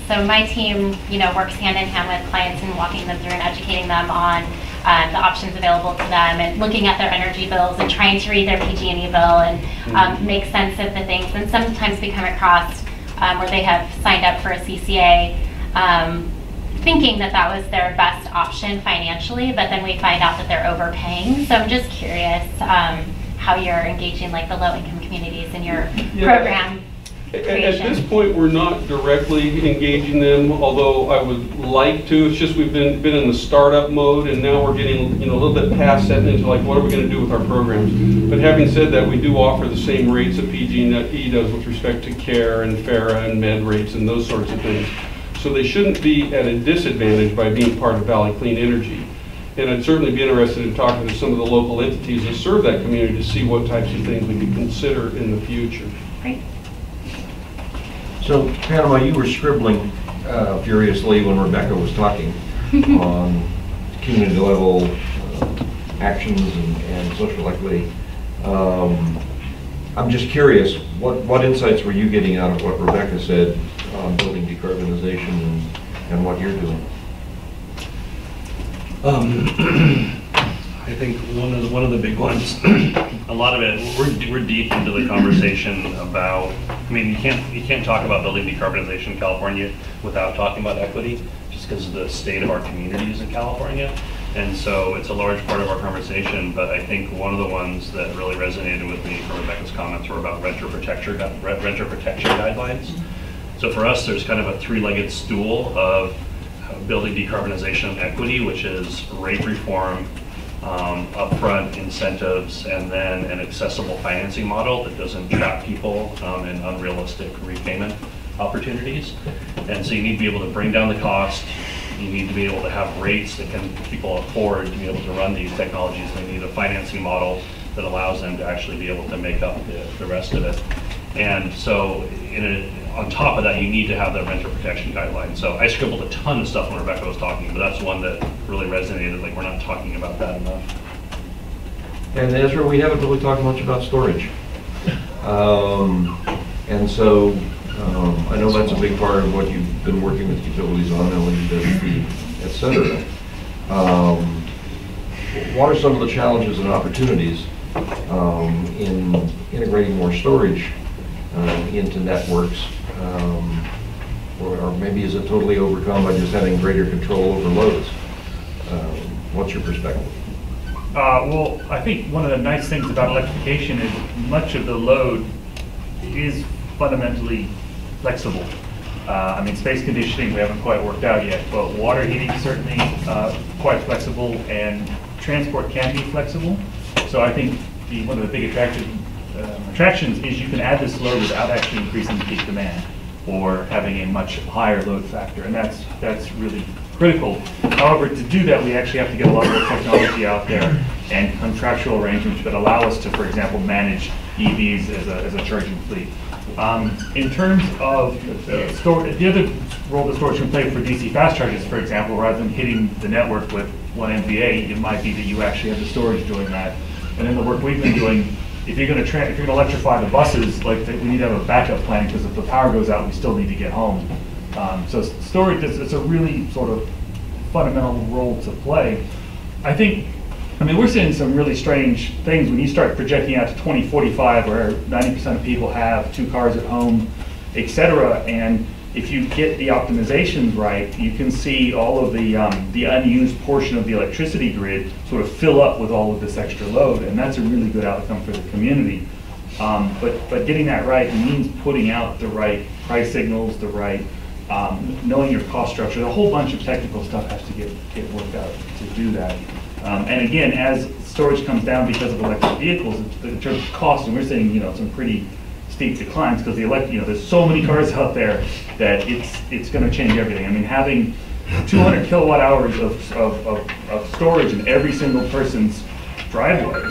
U: so my team, works hand in hand with clients and walking them through and educating them on the options available to them, and looking at their energy bills and trying to read their PG&E bill and make sense of the things. And sometimes we come across where they have signed up for a CCA thinking that that was their best option financially, but then we find out that they're overpaying. So I'm just curious how you're engaging the low-income communities in your program.
G: At this point, we're not directly engaging them, although I would like to. It's just we've been in the startup mode, and now we're getting a little bit past that into what are we going to do with our programs. But having said that, we do offer the same rates that PG&E does with respect to care and FARA and med rates and those sorts of things. So they shouldn't be at a disadvantage by being part of Valley Clean Energy. And I'd certainly be interested in talking to some of the local entities that serve that community to see what types of things we could consider in the future.
U: Great.
B: So, Panama, you were scribbling furiously when Rebecca was talking on community level actions and social equity. I'm just curious, what insights were you getting out of what Rebecca said on building decarbonization and what you're doing?
T: I think one of the big ones, a lot of it, we're deep into the conversation about. I mean, you can't talk about building decarbonization in California without talking about equity, just because of the state of our communities in California. And so it's a large part of our conversation. But I think one of the ones that really resonated with me from Rebecca's comments were about renter protection guidelines. So for us, there's kind of a three-legged stool of building decarbonization and equity, which is rate reform, upfront incentives, and then an accessible financing model that doesn't trap people in unrealistic repayment opportunities. And so you need to be able to bring down the cost. You need to be able to have rates that people afford to be able to run these technologies. They need a financing model that allows them to actually be able to make up the rest of it. And so on top of that, you need to have the renter protection guidelines. So I scribbled a ton of stuff when Rebecca was talking, but that's one that really resonated, like we're not talking about that enough.
B: And Ezra, we haven't really talked much about storage. And so I know that's a big part of what you've been working with utilities on, LED, et cetera. What are some of the challenges and opportunities in integrating more storage into networks? Or maybe is it totally overcome by just having greater control over loads? What's your perspective?
S: Well, I think one of the nice things about electrification is much of the load is fundamentally flexible. I mean, space conditioning we haven't quite worked out yet, but water heating certainly quite flexible, and transport can be flexible. So I think one of the big attractions is you can add this load without actually increasing the peak demand or having a much higher load factor, and that's really critical. However, to do that, we actually have to get a lot more technology out there and contractual arrangements that allow us to, for example, manage EVs as a charging fleet. In terms of the other role that storage can play for DC fast charges, for example, rather than hitting the network with 1 MVA, it might be that you actually have the storage doing that. And in the work we've been doing, if you're going to electrify the buses, we need to have a backup plan, because if the power goes out, we still need to get home. So storage, it's a really sort of fundamental role to play. I mean, we're seeing some really strange things when you start projecting out to 2045, where 90% of people have 2 cars at home, et cetera. And if you get the optimizations right, you can see all of the unused portion of the electricity grid sort of fill up with all of this extra load, and that's a really good outcome for the community. But getting that right means putting out the right price signals, the right knowing your cost structure. A whole bunch of technical stuff has to get worked out to do that. And again, as storage comes down because of electric vehicles, in terms of cost, and we're seeing some pretty steep declines, because there's so many cars out there that it's going to change everything. I mean, having 200 kilowatt hours of storage in every single person's driveway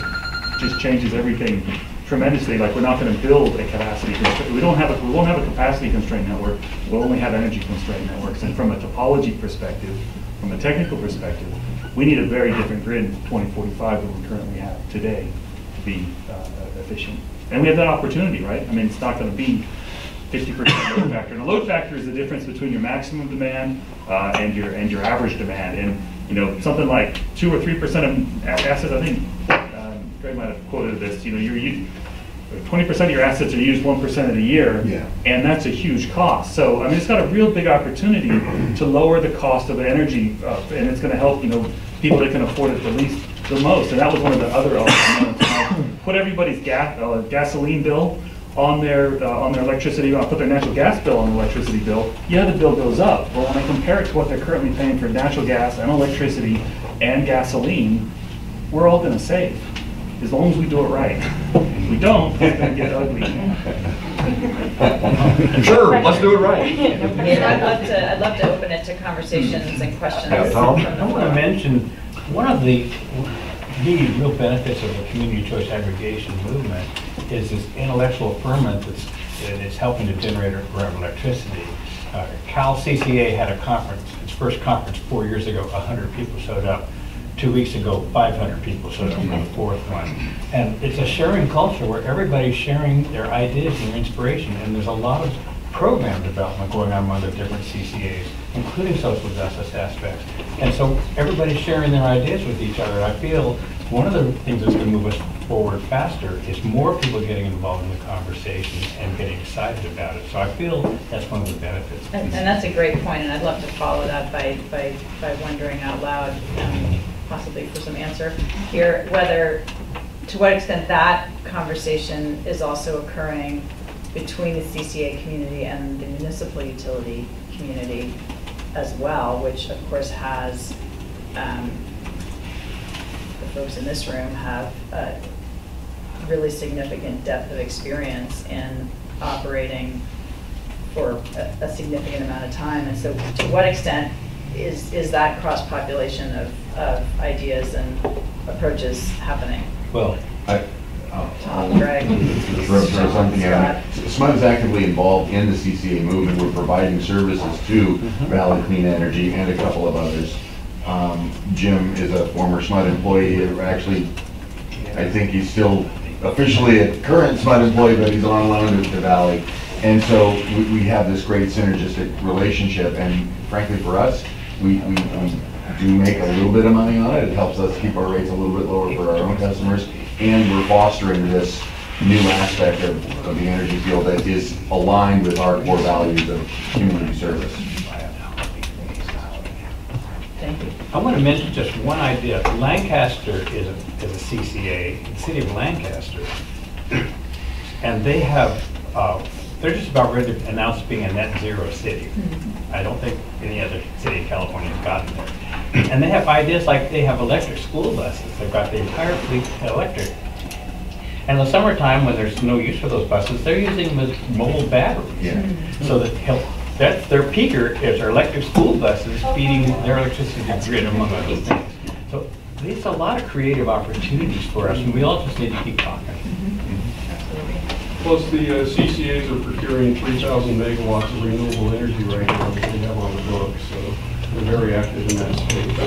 S: just changes everything tremendously. Like, we're not going to build a capacity constraint. We won't have a capacity constraint network. We'll only have energy constraint networks. And from a topology perspective, from a technical perspective, we need a very different grid in 2045 than we currently have today to be efficient. And we have that opportunity, right? I mean, it's not going to be 50% load factor. And a load factor is the difference between your maximum demand and your average demand. And something like 2 or 3% of assets, I think Greg might have quoted this. 20% of your assets are used 1% of the year, and that's a huge cost. So I mean, it's got a real big opportunity to lower the cost of energy, and it's going to help people that can afford it the most. And that was one of the other elements. Put everybody's gasoline bill on their electricity, put their natural gas bill on the electricity bill. Yeah, the bill goes up, but when I compare it to what they're currently paying for natural gas and electricity and gasoline, we're all going to save, as long as we do it right. If we don't, it's going to get ugly.
B: Sure, let's do it right.
C: I'd love to open it to conversations and questions.
H: I want to mention one of the real benefits of the community choice aggregation movement is this intellectual ferment that is helping to generate electricity. Cal CCA had a conference, its first conference 4 years ago, 100 people showed up. 2 weeks ago, 500 people showed up for the fourth one. And it's a sharing culture where everybody's sharing their ideas and their inspiration, and there's a lot of program development going on among the different CCAs, including social justice aspects. And so everybody's sharing their ideas with each other. And I feel one of the things that's going to move us forward faster is more people getting involved in the conversation and getting excited about it. So I feel that's one of the benefits.
C: And that's a great point, and I'd love to follow that by wondering out loud, possibly for some answer here, whether, to what extent that conversation is also occurring between the CCA community and the municipal utility community as well, which of course has, the folks in this room have a really significant depth of experience in operating for a significant amount of time. And so to what extent is that cross-population of ideas and approaches happening?
K: Well,
C: Tom, Greg,
K: throw something out. SMUD is actively involved in the CCA movement. We're providing services to Valley Clean Energy and a couple of others. Jim is a former SMUD employee. Actually, I think he's still officially a current SMUD employee, but he's on loan to Valley. And so we have this great synergistic relationship. And frankly, for us, we do make a little bit of money on it. It helps us keep our rates a little bit lower for our own customers. And we're fostering this new aspect of the energy field that is aligned with our core values of community service.
C: Thank you.
H: I want to mention just one idea. Lancaster is a CCA, the city of Lancaster, and they have, they're just about ready to announce being a net zero city. I don't think any other city in California has gotten there. And they have ideas like they have electric school buses. They've got the entire fleet electric. And in the summertime, when there's no use for those buses, they're using them as mobile batteries.
K: Yeah.
H: So that's their peaker is their electric school buses feeding their electricity grid, among other things. So there's a lot of creative opportunities for us, and we all just need to keep talking.
G: Plus, the CCAs are procuring 3,000 megawatts of renewable energy right now that they have on the books, so they're very active in that space.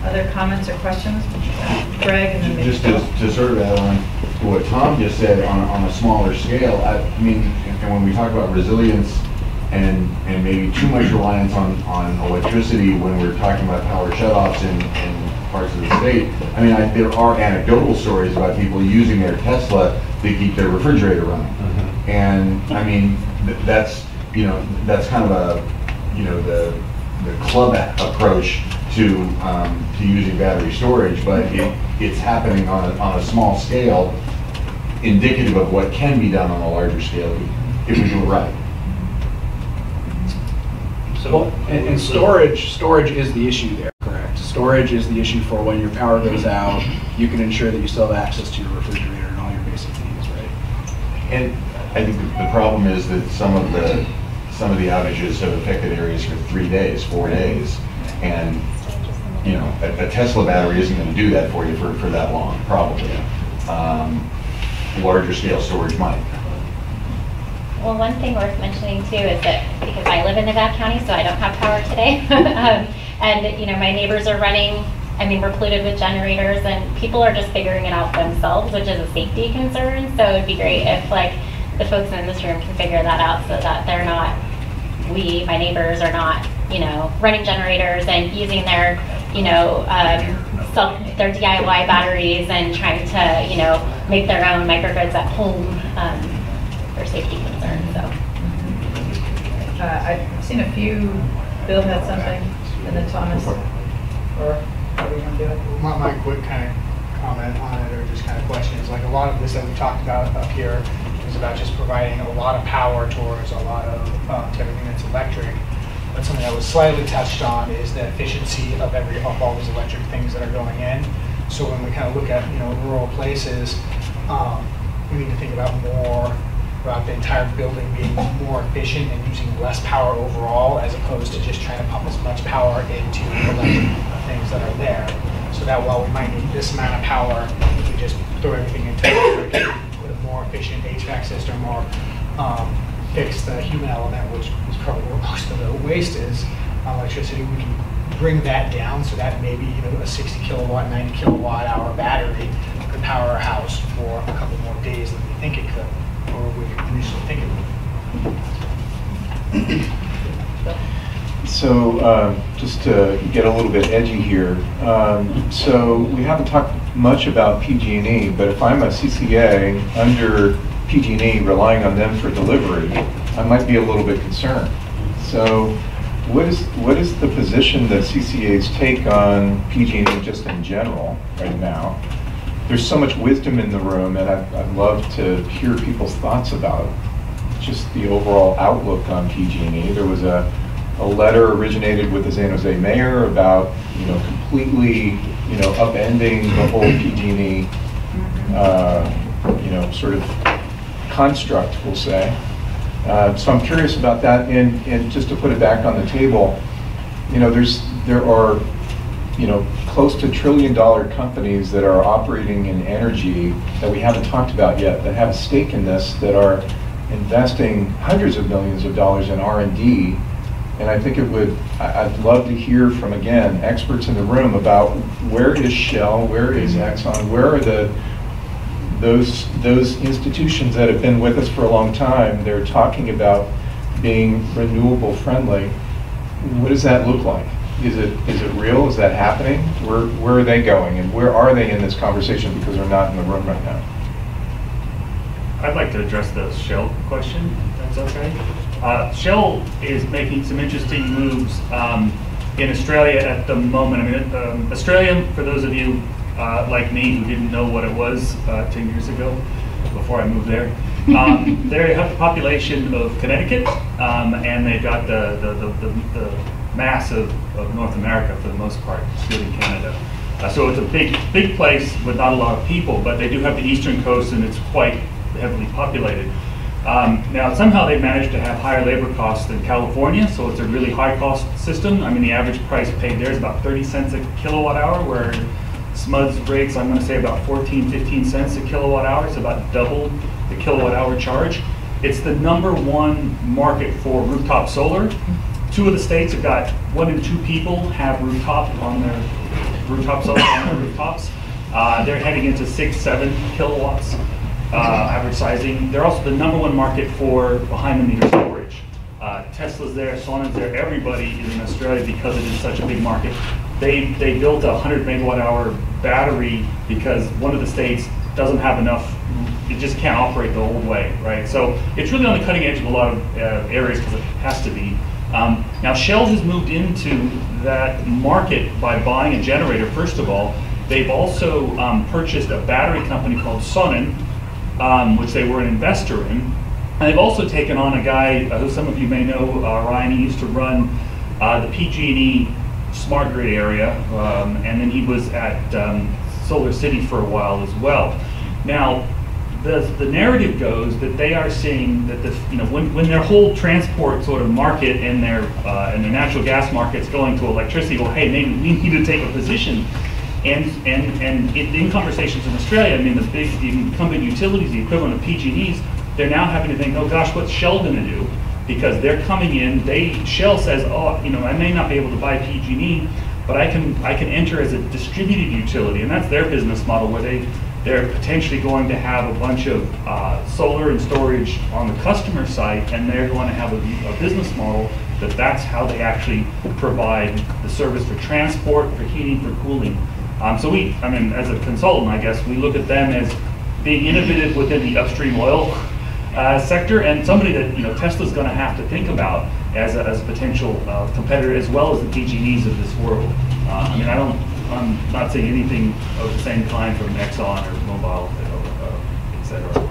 C: Other comments or questions? Greg, and then maybe
K: Just to sort of add on to what Tom just said on a smaller scale, I mean, and when we talk about resilience and maybe too much reliance on electricity when we're talking about power shutoffs in parts of the state, I mean, there are anecdotal stories about people using their Tesla to keep their refrigerator running. And I mean, that's kind of the club approach to using battery storage, but it's happening on a small scale, indicative of what can be done on a larger scale if we do it right.
A: So, and storage is the issue there, correct? Storage is the issue for when your power goes out, you can ensure that you still have access to your refrigerator and all your basic needs, right?
K: And I think the problem is that some of the outages have affected areas for 3 days, 4 days, and you know, a Tesla battery isn't going to do that for you for that long, probably. Larger scale storage might.
U: Well, one thing worth mentioning too is that because I live in Nevada County, so I don't have power today, and you know, my neighbors are running. I mean, we're polluted with generators, and people are just figuring it out themselves, which is a safety concern. So it'd be great if like the folks in this room can figure that out, so that they're not, my neighbors are not, you know, running generators and using their, you know, their DIY batteries and trying to, you know, make their own microgrids at home for safety concerns. So
C: I've seen a few. Bill had something, and then Thomas, or how do you want to do it?
J: My quick kind of comment on it, or just kind of question, is like a lot of this that we talked about up here is about just providing a lot of power towards a lot of to everything that's electric. But something that was slightly touched on is the efficiency of all those electric things that are going in. So when we kind of look at, you know, rural places, we need to think about the entire building being more efficient and using less power overall, as opposed to just trying to pump as much power into electric things that are there. So that while we might need this amount of power, if we just throw everything into electric, put a more efficient HVAC system or
O: fix the human element, which is probably where most of the waste is on electricity. We can bring that down so that maybe a 60 kilowatt, 90 kilowatt hour battery could power our house for a couple more days than we think it could, or we initially think it would.
R: So just to get a little bit edgy here, so we haven't talked much about PG&E, but if I'm a CCA under PG&E relying on them for delivery, I might be a little bit concerned. So what is the position that CCAs take on PG&E just in general right now? There's so much wisdom in the room, and I'd love to hear people's thoughts about just the overall outlook on PG&E. There was a letter originated with the San Jose mayor about completely upending the whole PG&E sort of construct, we'll say. So I'm curious about that, and just to put it back on the table, there are close to $1 trillion companies that are operating in energy that we haven't talked about yet, that have a stake in this, that are investing hundreds of millions of dollars in R&D. And I think I'd love to hear from, again, experts in the room about where is Shell, where is Exxon, where are those institutions that have been with us for a long time. They're talking about being renewable friendly. What does that look like? Is it real? Is that happening? Where are they going, and where are they in this conversation, because they're not in the room right now?
S: I'd like to address the Shell question, if that's okay. Shell is making some interesting moves in Australia at the moment. I mean, Australia, for those of you like me who didn't know what it was 10 years ago, before I moved there, they have the population of Connecticut, and they've got the mass of North America for the most part, including Canada. So it's a big place with not a lot of people, but they do have the eastern coast, and it's quite heavily populated. Now, somehow they've managed to have higher labor costs than California, so it's a really high-cost system. I mean, the average price paid there is about 30 cents a kilowatt hour, where SMUD's rates, I'm going to say about 14, 15 cents a kilowatt hour. It's about double the kilowatt hour charge. It's the #1 market for rooftop solar. 2 of the states have got 1 in 2 people have rooftop solar on their rooftops. They're heading into 6, 7 kilowatts. Average sizing. They're also the #1 market for behind-the-meter storage. Tesla's there, Sonna's there, everybody is in Australia because it is such a big market. They built a 100 megawatt hour battery because one of the states doesn't have enough, it just can't operate the old way, right? So it's really on the cutting edge of a lot of areas because it has to be. Now Shell has moved into that market by buying a generator, first of all. They've also purchased a battery company called Sonnen, which they were an investor in. And they've also taken on a guy who some of you may know, Rehn. He used to run the PG&E smart grid area, and then he was at Solar City for a while as well. Now, the narrative goes that they are seeing that when their whole transport sort of market and their natural gas market's going to electricity, well, hey, maybe we need to take a position. And in conversations in Australia, I mean, the incumbent utilities, the equivalent of PG&Es, they're now having to think, oh gosh, what's Shell going to do? Because they're coming in, Shell says, oh, I may not be able to buy PG&E, but I can enter as a distributed utility, and that's their business model, where they're potentially going to have a bunch of solar and storage on the customer side, and they're going to have a business model that's how they actually provide the service for transport, for heating, for cooling. So as a consultant, I guess, we look at them as being innovative within the upstream oil sector, and somebody that Tesla's going to have to think about as a potential competitor, as well as the PG&Es of this world. I'm not saying anything of the same kind from Exxon or Mobil, etc.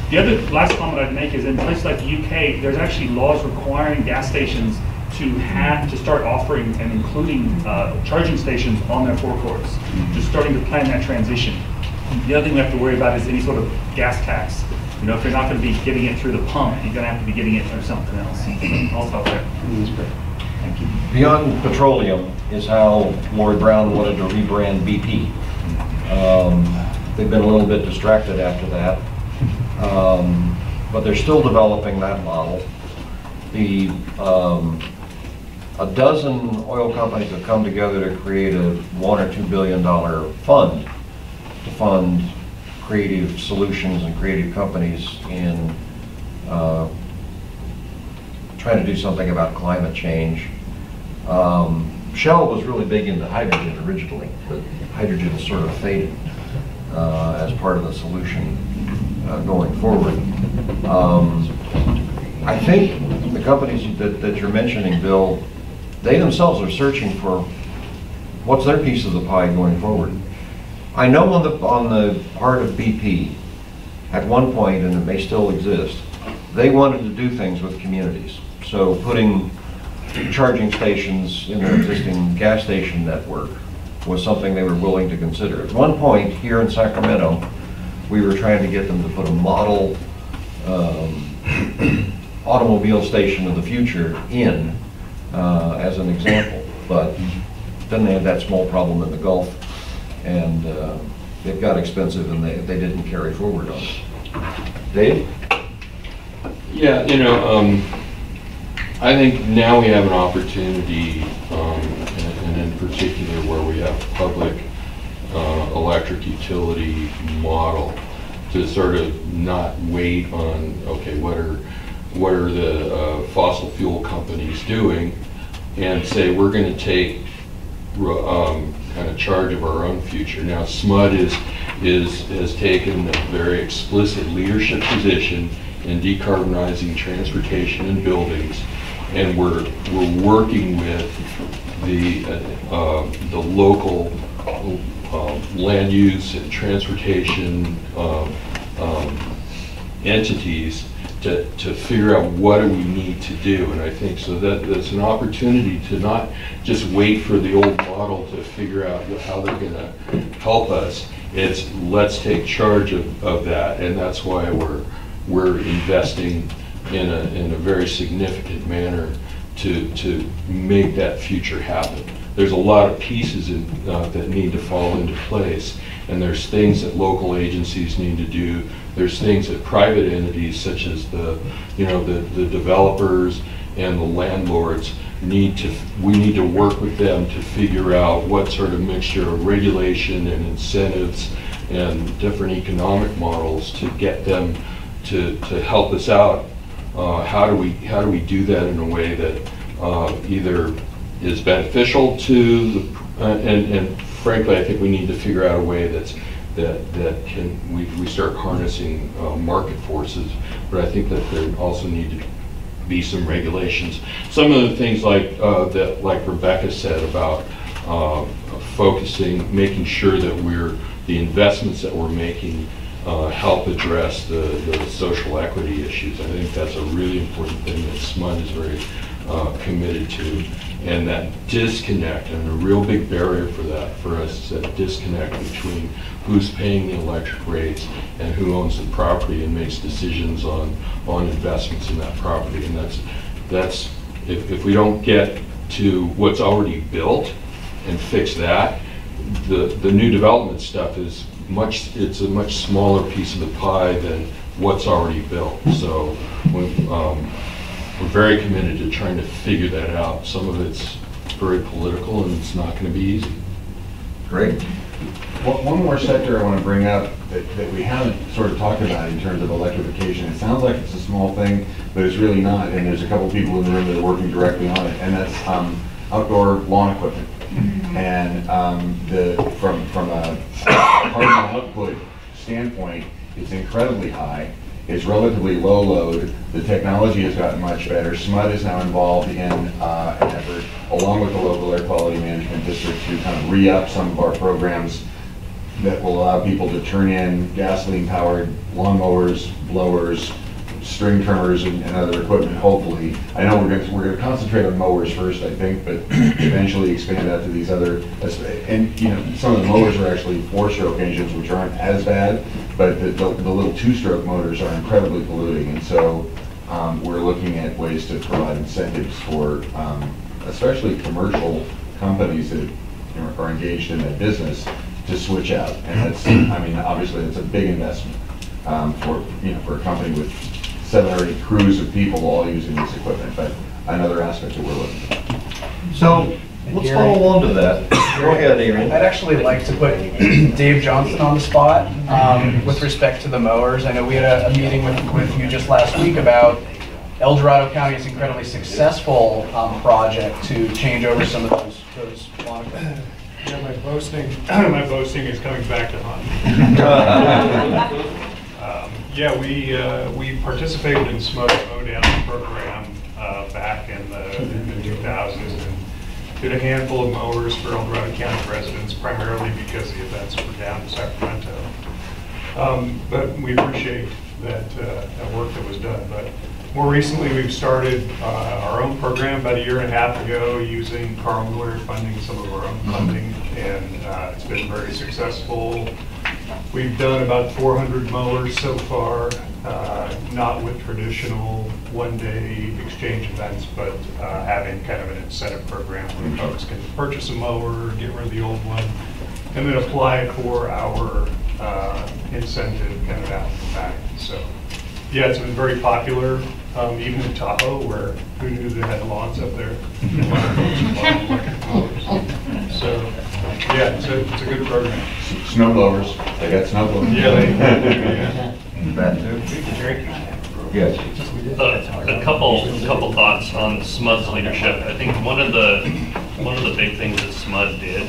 S: The other last comment I'd make is in places like the UK, there's actually laws requiring gas stations to start offering and including charging stations on their forecourts, just starting to plan that transition. The other thing we have to worry about is any sort of gas tax. If you're not going to be getting it through the pump, you're going to have to be getting it through something else. I'll stop there. Thank you.
B: Beyond petroleum is how Lord Brown wanted to rebrand BP. They've been a little bit distracted after that. but they're still developing that model. A dozen oil companies have come together to create a $1 or $2 billion fund to fund creative solutions and creative companies in trying to do something about climate change. Shell was really big into hydrogen originally, but hydrogen sort of faded as part of the solution going forward. I think the companies that you're mentioning, Bill, they themselves are searching for what's their piece of the pie going forward. I know on the part of BP, at one point, and it may still exist, they wanted to do things with communities. So putting charging stations in their existing gas station network was something they were willing to consider. At one point here in Sacramento, we were trying to get them to put a model automobile station of the future in as an example, but then they had that small problem in the Gulf, and it got expensive, and they didn't carry forward on it. Dave?
Q: Yeah, you know, I think now we have an opportunity, and in particular where we have public electric utility model, to sort of not wait on, okay, what are the fossil fuel companies doing, and say we're going to take kind of charge of our own future. Now SMUD has taken a very explicit leadership position in decarbonizing transportation and buildings, and we're working with the local land use and transportation entities to figure out what do we need to do. And I think so that's an opportunity to not just wait for the old model to figure out how they're going to help us. It's let's take charge of that, and that's why we're investing in a very significant manner to make that future happen. There's a lot of pieces that need to fall into place, and there's things that local agencies need to do. There's things that private entities, such as the developers and the landlords, we need to work with them to figure out what sort of mixture of regulation and incentives and different economic models to get them to help us out. How do we do that in a way that either is beneficial to the and frankly, I think we need to figure out a way that we start harnessing market forces. But I think that there also need to be some regulations. Some of the things like like Rebecca said about focusing, making sure that the investments that we're making help address the social equity issues. I think that's a really important thing that SMUD is very committed to. And that disconnect, and a real big barrier for us is that disconnect between who's paying the electric rates and who owns the property and makes decisions on investments in that property. And that's if we don't get to what's already built and fix that, the new development stuff is it's a much smaller piece of the pie than what's already built. So we're very committed to trying to figure that out. Some of it's very political, and it's not going to be easy.
K: Great. One more sector I want to bring up that we haven't sort of talked about in terms of electrification. It sounds like it's a small thing, but it's really not. And there's a couple people in the room that are working directly on it, and that's outdoor lawn equipment. And from a carbon output standpoint, it's incredibly high. It's relatively low load. The technology has gotten much better. SMUD is now involved in an effort, along with the local air quality management district, to kind of re-up some of our programs that will allow people to turn in gasoline-powered lawnmowers, blowers, string trimmers, and other equipment. Hopefully, I know we're going to concentrate on mowers first, I think, but eventually expand out to these other. And some of the mowers are actually 4-stroke engines, which aren't as bad. But the little 2-stroke motors are incredibly polluting, and so we're looking at ways to provide incentives for especially commercial companies that are engaged in that business to switch out. And that's, I mean, obviously that's a big investment for a company with 7 or 8 crews of people all using this equipment, but another aspect that we're looking at.
B: So let's follow on to that. Go ahead, Adrian.
A: I'd actually like to put Dave Johnson on the spot with respect to the mowers. I know we had a meeting with you just last week about El Dorado County's incredibly successful project to change over some of those lawn equipment.
M: Yeah, my boasting is coming back to haunt. Yeah, we participated in SMUD's mow-down program back in the 2000s and did a handful of mowers for El Dorado County residents, primarily because the events were down in Sacramento. But we appreciate that work that was done. But more recently, we've started our own program about 1.5 years ago using Carl Miller funding some of our own funding, and it's been very successful. We've done about 400 mowers so far, not with traditional one-day exchange events, but having kind of an incentive program where folks can purchase a mower, get rid of the old one, and then apply for our incentive kind of out the back. So, yeah, it's been very popular, even in Tahoe, where who knew they had lawns up there? So, yeah, it's a good program.
K: Snow blowers, they got snow blowers.
M: Yeah, they do.
B: That too.
K: Yes.
T: A couple thoughts on SMUD's leadership. I think one of the big things that SMUD did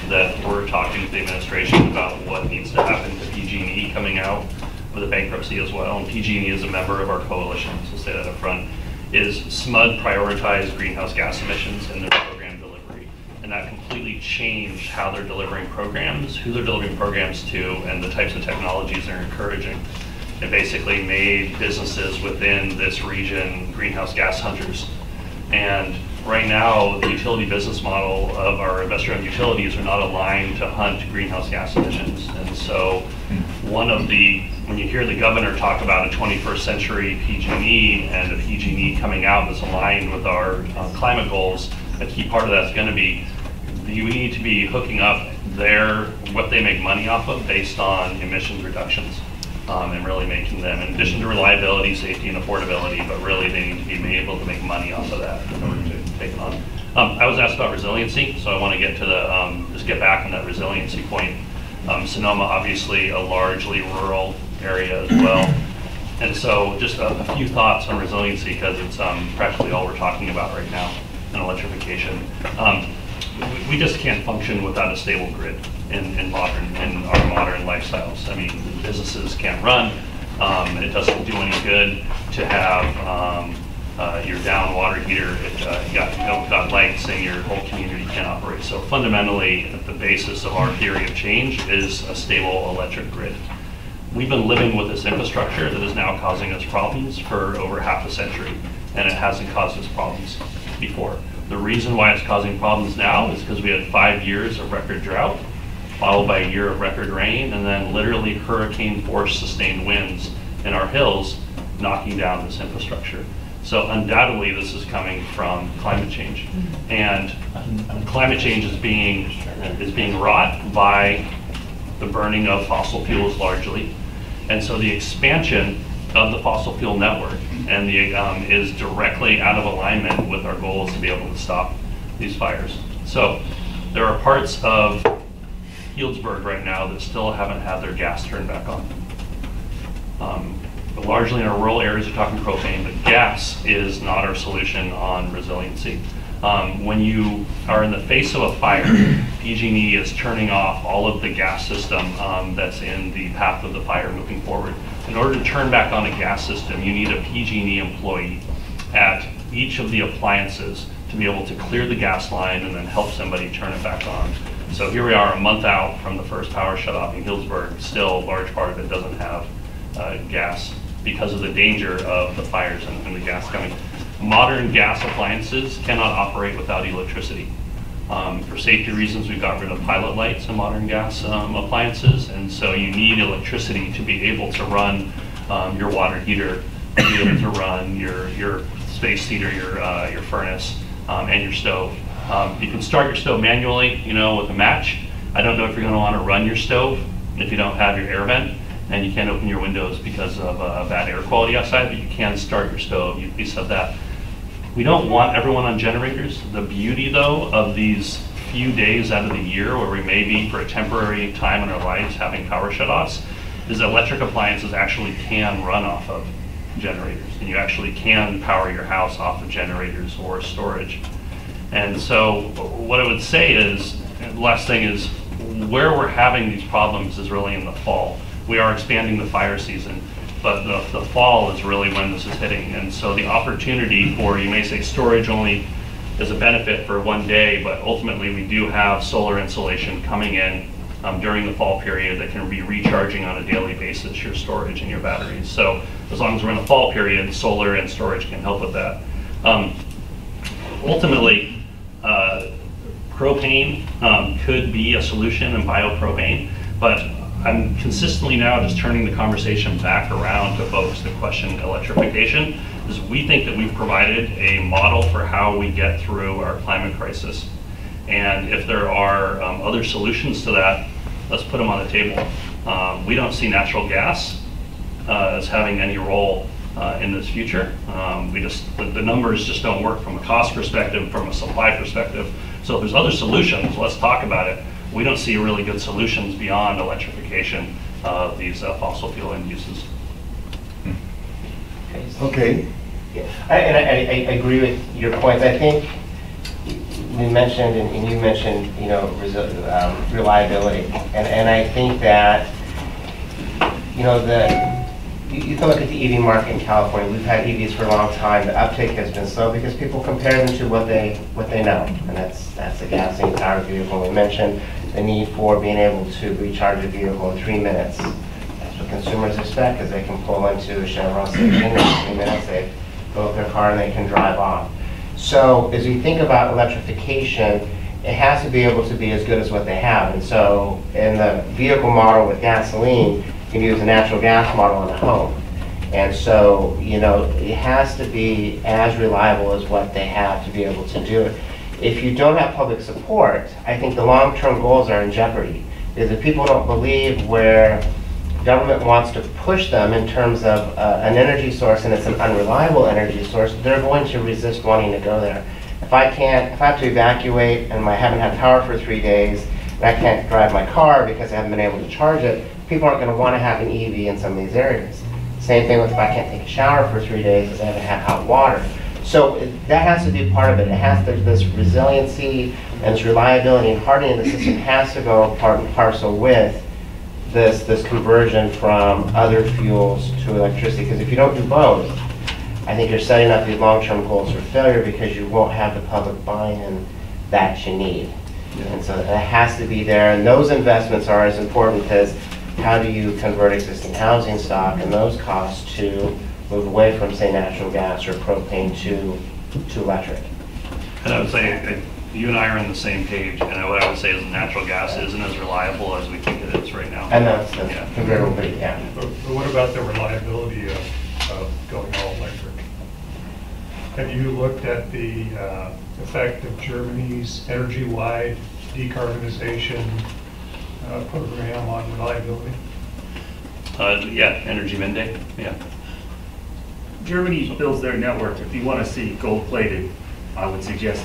T: that we're talking to the administration about what needs to happen to PG&E coming out with a bankruptcy as well, and PG&E is a member of our coalition, so say that up front, is SMUD prioritized greenhouse gas emissions in their program delivery. And that completely changed how they're delivering programs, who they're delivering programs to, and the types of technologies they're encouraging. It basically made businesses within this region greenhouse gas hunters. And right now, the utility business model of our investor-owned utilities are not aligned to hunt greenhouse gas emissions. And so when you hear the governor talk about a 21st century PG&E and a PG&E coming out that's aligned with our climate goals, a key part of that's going to be we need to be hooking up what they make money off of based on emissions reductions. And really making them, in addition to reliability, safety, and affordability, but really they need to be able to make money off of that in order to take it on. I was asked about resiliency, so I want to get to just get back on that resiliency point. Sonoma, obviously a largely rural area as well. And so just a few thoughts on resiliency, because it's practically all we're talking about right now in electrification. We just can't function without a stable grid in our modern lifestyles. I mean, businesses can't run. It doesn't do any good to have your down water heater. You got lights and your whole community can't operate. So fundamentally, the basis of our theory of change is a stable electric grid. We've been living with this infrastructure that is now causing us problems for over half a century, and it hasn't caused us problems before. The reason why it's causing problems now is because we had 5 years of record drought, followed by a year of record rain, and then literally hurricane-force sustained winds in our hills, knocking down this infrastructure. So undoubtedly, this is coming from climate change, and climate change is being wrought by the burning of fossil fuels largely, and so the expansion of the fossil fuel network and is directly out of alignment with our goals to be able to stop these fires. So there are parts of Healdsburg right now that still haven't had their gas turned back on. But largely in our rural areas, we're talking propane, but gas is not our solution on resiliency. When you are in the face of a fire, PG&E is turning off all of the gas system that's in the path of the fire moving forward. In order to turn back on a gas system, you need a PG&E employee at each of the appliances to be able to clear the gas line and then help somebody turn it back on. So here we are a month out from the first power shutoff in Healdsburg. Still, a large part of it doesn't have gas because of the danger of the fires and the gas coming. Modern gas appliances cannot operate without electricity. For safety reasons, we've got rid of pilot lights in modern gas appliances, and so you need electricity to be able to run your water heater, to be able to run your space heater, your furnace, and your stove. You can start your stove manually, with a match. I don't know if you're going to want to run your stove if you don't have your air vent. and you can't open your windows because of bad air quality outside, but you can start your stove. We said that. We don't want everyone on generators. The beauty, though, of these few days out of the year where we may be for a temporary time in our lives having power shutoffs is that electric appliances actually can run off of generators, and you actually can power your house off of generators or storage. And so what I would say is, the last thing is, where we're having these problems is really in the fall. We are expanding the fire season, but the fall is really when this is hitting. And so the opportunity for, you may say storage only is a benefit for one day, but ultimately we do have solar insulation coming in during the fall period that can be recharging on a daily basis your storage and your batteries. So as long as we're in the fall period, solar and storage can help with that. Ultimately, propane could be a solution, and biopropane, but I'm consistently now just turning the conversation back around to folks that question electrification, is we think that we've provided a model for how we get through our climate crisis. And if there are other solutions to that, let's put them on the table. We don't see natural gas as having any role in this future. The numbers just don't work from a cost perspective, from a supply perspective. So if there's other solutions, let's talk about it. We don't see really good solutions beyond electrification of these fossil fuel end uses.
I: Okay. Yeah. I agree with your points. I think we mentioned, and you mentioned, you know, reliability. And I think that, you know, you can look at the EV market in California. We've had EVs for a long time. The uptake has been slow because people compare them to what they know, and that's a gasoline powered vehicle. We mentioned the need for being able to recharge a vehicle in 3 minutes. That's what consumers expect, because they can pull into a Chevron station in 3 minutes, they fill up their car and they can drive off. So as we think about electrification, it has to be able to be as good as what they have. And so in the vehicle model with gasoline, you can use a natural gas model in a home. And so, you know, it has to be as reliable as what they have to be able to do it. If you don't have public support, I think the long-term goals are in jeopardy. Because if people don't believe where government wants to push them in terms of an energy source, and it's an unreliable energy source, they're going to resist wanting to go there. If I have to evacuate and I haven't had power for 3 days, and I can't drive my car because I haven't been able to charge it, people aren't going to want to have an EV in some of these areas. Same thing with if I can't take a shower for 3 days because I haven't had hot water. So that has to be part of it. It has to, this resiliency and this reliability and hardening of the system has to go part and parcel with this conversion from other fuels to electricity. Because if you don't do both, I think you're setting up these long-term goals for failure, because you won't have the public buy-in that you need. And so that has to be there. And those investments are as important as how do you convert existing housing stock and those costs to move away from, say, natural gas or propane to electric.
T: And I would say you and I are on the same page, and what I would say is natural gas isn't as reliable as we think it is right now.
I: And that's convertible, yeah.
M: But what about the reliability of going all electric? Have you looked at the effect of Germany's energy-wide decarbonization program on reliability?
T: Yeah, energy mandate, yeah.
S: Germany builds their network. If you want to see gold-plated, I would suggest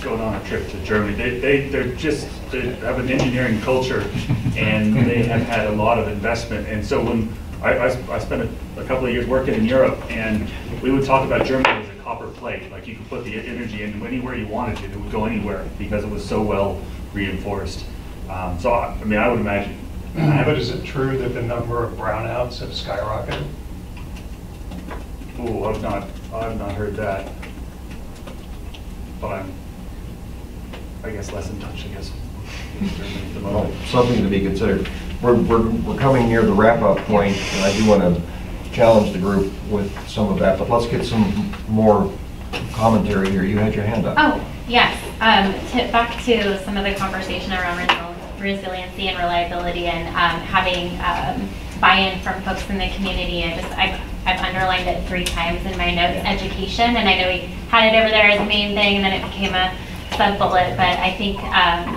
S: going on a trip to Germany. They have an engineering culture, and they have had a lot of investment. And so when I spent a couple of years working in Europe, and we would talk about Germany as a copper plate. Like, you could put the energy in anywhere you wanted to. It would go anywhere because it was so well reinforced. So I mean, I would imagine.
M: But is it true that the number of brownouts have skyrocketed?
S: Oh, I've not heard that. But I guess less in touch, I guess.
B: Well, something to be considered. We're coming near the wrap-up point, and I do want to challenge the group with some of that, but let's get some more commentary here. You had your hand up.
U: Oh, yes. Back to some of the conversation around resiliency and reliability, and having buy-in from folks in the community. I've underlined it 3 times in my notes, education, and I know we had it over there as a main thing, and then it became a sub-bullet, but I think,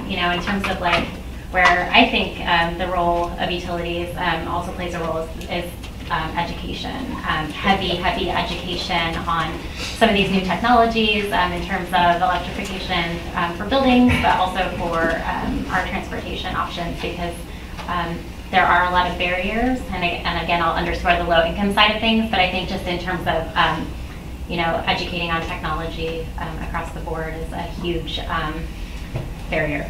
U: you know, in terms of like where I think the role of utilities also plays a role is education, heavy education on some of these new technologies in terms of electrification for buildings, but also for our transportation options, because there are a lot of barriers, and again, I'll underscore the low income side of things, but I think just in terms of educating on technology across the board is a huge barrier.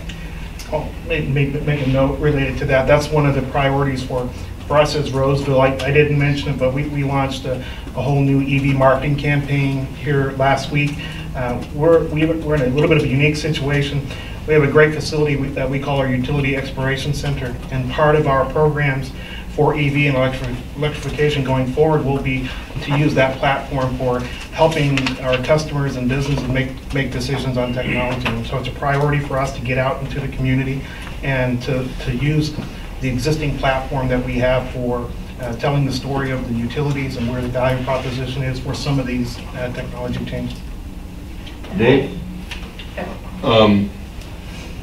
J: Oh, make a note related to that. That's one of the priorities for us as Roseville. I didn't mention it, but we launched a whole new EV marketing campaign here last week. We're in a little bit of a unique situation. We have a great facility that we call our Utility Exploration Center, and part of our programs for EV and electrification going forward will be to use that platform for helping our customers and businesses make decisions on technology. And so it's a priority for us to get out into the community and to use the existing platform that we have for telling the story of the utilities and where the value proposition is for some of these technology changes.
B: Dave?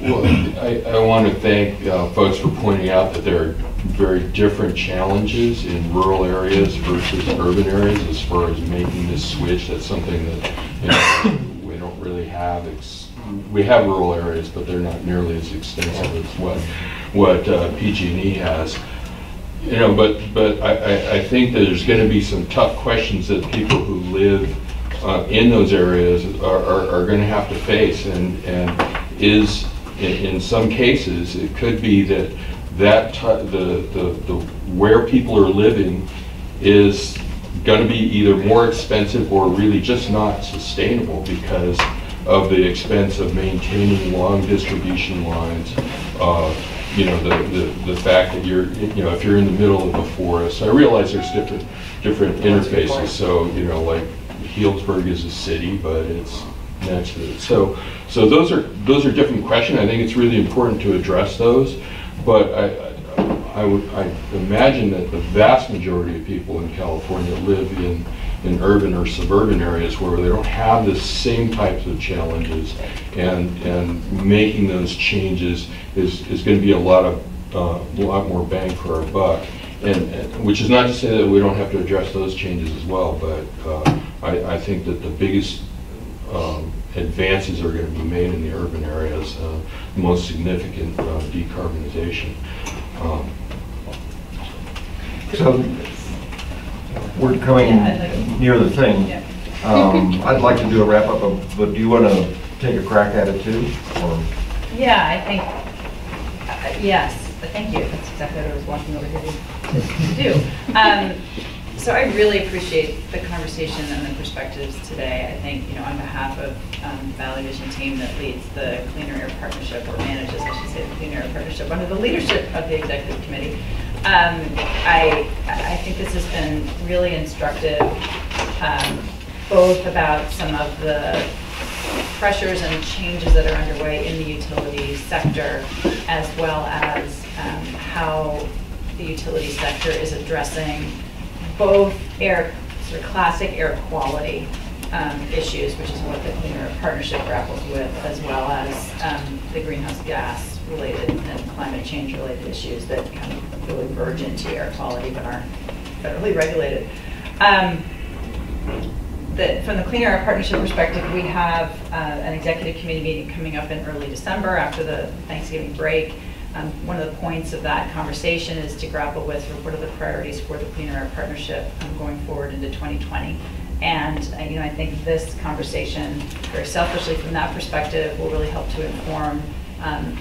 Q: Well, I want to thank folks for pointing out that there are very different challenges in rural areas versus urban areas as far as making this switch. That's something that we don't really have. We have rural areas, but they're not nearly as extensive as what PG&E has. But I think that there's going to be some tough questions that people who live in those areas are going to have to face, and in some cases it could be that the where people are living is going to be either more expensive or really just not sustainable because of the expense of maintaining long distribution lines. The fact that if you're in the middle of a forest, I realize there's different interfaces. So like Healdsburg is a city, but it's next to it. So those are different questions. I think it's really important to address those. But I imagine that the vast majority of people in California live in urban or suburban areas where they don't have the same types of challenges, and making those changes is going to be a lot more bang for our buck. And which is not to say that we don't have to address those changes as well, but I think that the biggest advances are going to be made in the urban areas, the most significant decarbonization.
B: So we're coming near the thing. I'd like to do a wrap up, but do you want to take a crack at it too? Or?
C: Yeah, I think, yes, thank you. That's exactly what I was walking over here to do. So I really appreciate the conversation and the perspectives today. I think, on behalf of the Valley Vision team that leads the Cleaner Air Partnership, or manages, I should say, the Cleaner Air Partnership under the leadership of the Executive Committee, I think this has been really instructive, both about some of the pressures and changes that are underway in the utility sector, as well as how the utility sector is addressing both sort of classic air quality issues, which is what the Cleaner Air Partnership grapples with, as well as the greenhouse gas related and climate change related issues that kind of really verge into air quality but aren't federally regulated. From the Cleaner Air Partnership perspective, we have an executive committee meeting coming up in early December after the Thanksgiving break. One of the points of that conversation is to grapple with what are the priorities for the Cleaner Air Partnership going forward into 2020. And I think this conversation, very selfishly from that perspective, will really help to inform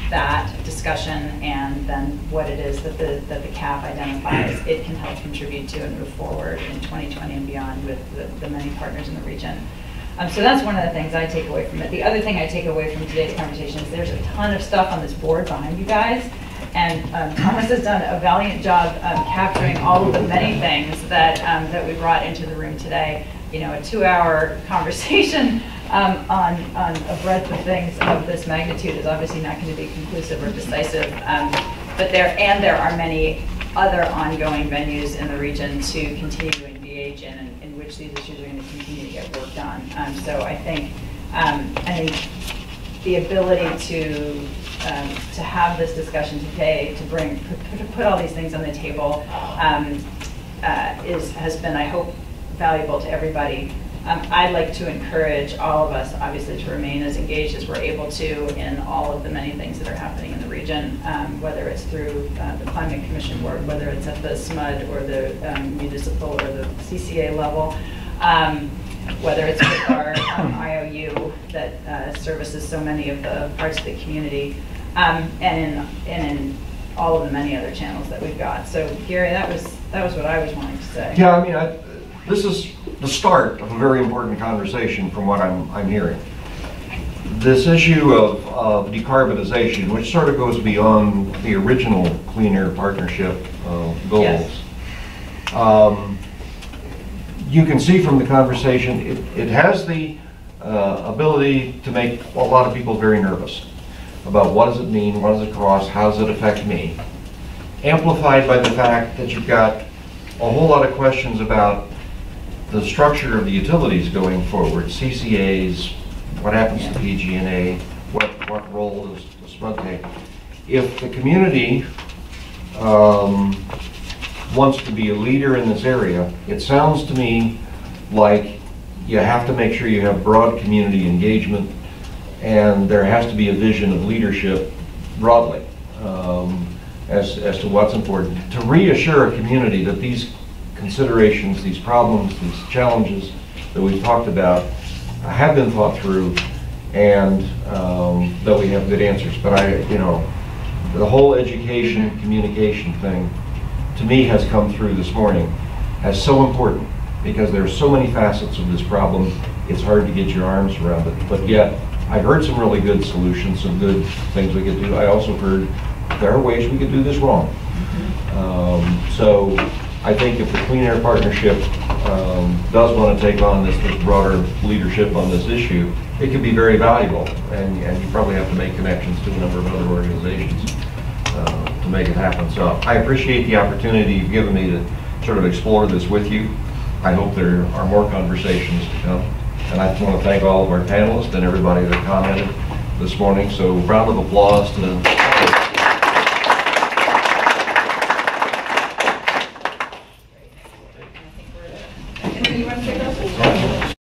C: that discussion, and then what it is that the CAP identifies it can help contribute to and move forward in 2020 and beyond with the many partners in the region. So that's one of the things I take away from it. The other thing I take away from today's conversation is there's a ton of stuff on this board behind you guys, and Thomas has done a valiant job capturing all of the many things that we brought into the room today. A 2-hour conversation on a breadth of things of this magnitude is obviously not going to be conclusive or decisive, but there are many other ongoing venues in the region to continue to engage in which these issues are going to continue to get worked on. So I think the ability to have this discussion today, to put all these things on the table, has been, I hope, valuable to everybody. I'd like to encourage all of us, obviously, to remain as engaged as we're able to in all of the many things that are happening in the region, whether it's through the Climate Commission work, whether it's at the SMUD or the municipal or the CCA level, whether it's with our IOU that services so many of the parts of the community, and in all of the many other channels that we've got. So, Gary, that was what I was wanting to say.
B: Yeah, I mean, this is the start of a very important conversation from what I'm hearing. This issue of decarbonization, which sort of goes beyond the original Clean Air Partnership goals. Yes. You can see from the conversation, it has the ability to make a lot of people very nervous about what does it mean, what does it cost, how does it affect me? Amplified by the fact that you've got a whole lot of questions about the structure of the utilities going forward, CCAs, what happens to PG&E, what role does the SMUD take? If the community wants to be a leader in this area, it sounds to me like you have to make sure you have broad community engagement, and there has to be a vision of leadership broadly as to what's important. To reassure a community that these considerations, these problems, these challenges that we've talked about have been thought through, and that we have good answers. But the whole education, communication thing, to me, has come through this morning as so important, because there are so many facets of this problem, it's hard to get your arms around it. But yet, I heard some really good solutions, some good things we could do. I also heard there are ways we could do this wrong. So I think if the Clean Air Partnership does want to take on this broader leadership on this issue, it could be very valuable, and you probably have to make connections to a number of other organizations to make it happen. So I appreciate the opportunity you've given me to sort of explore this with you. I hope there are more conversations to come. And I just want to thank all of our panelists and everybody that commented this morning. So round of applause to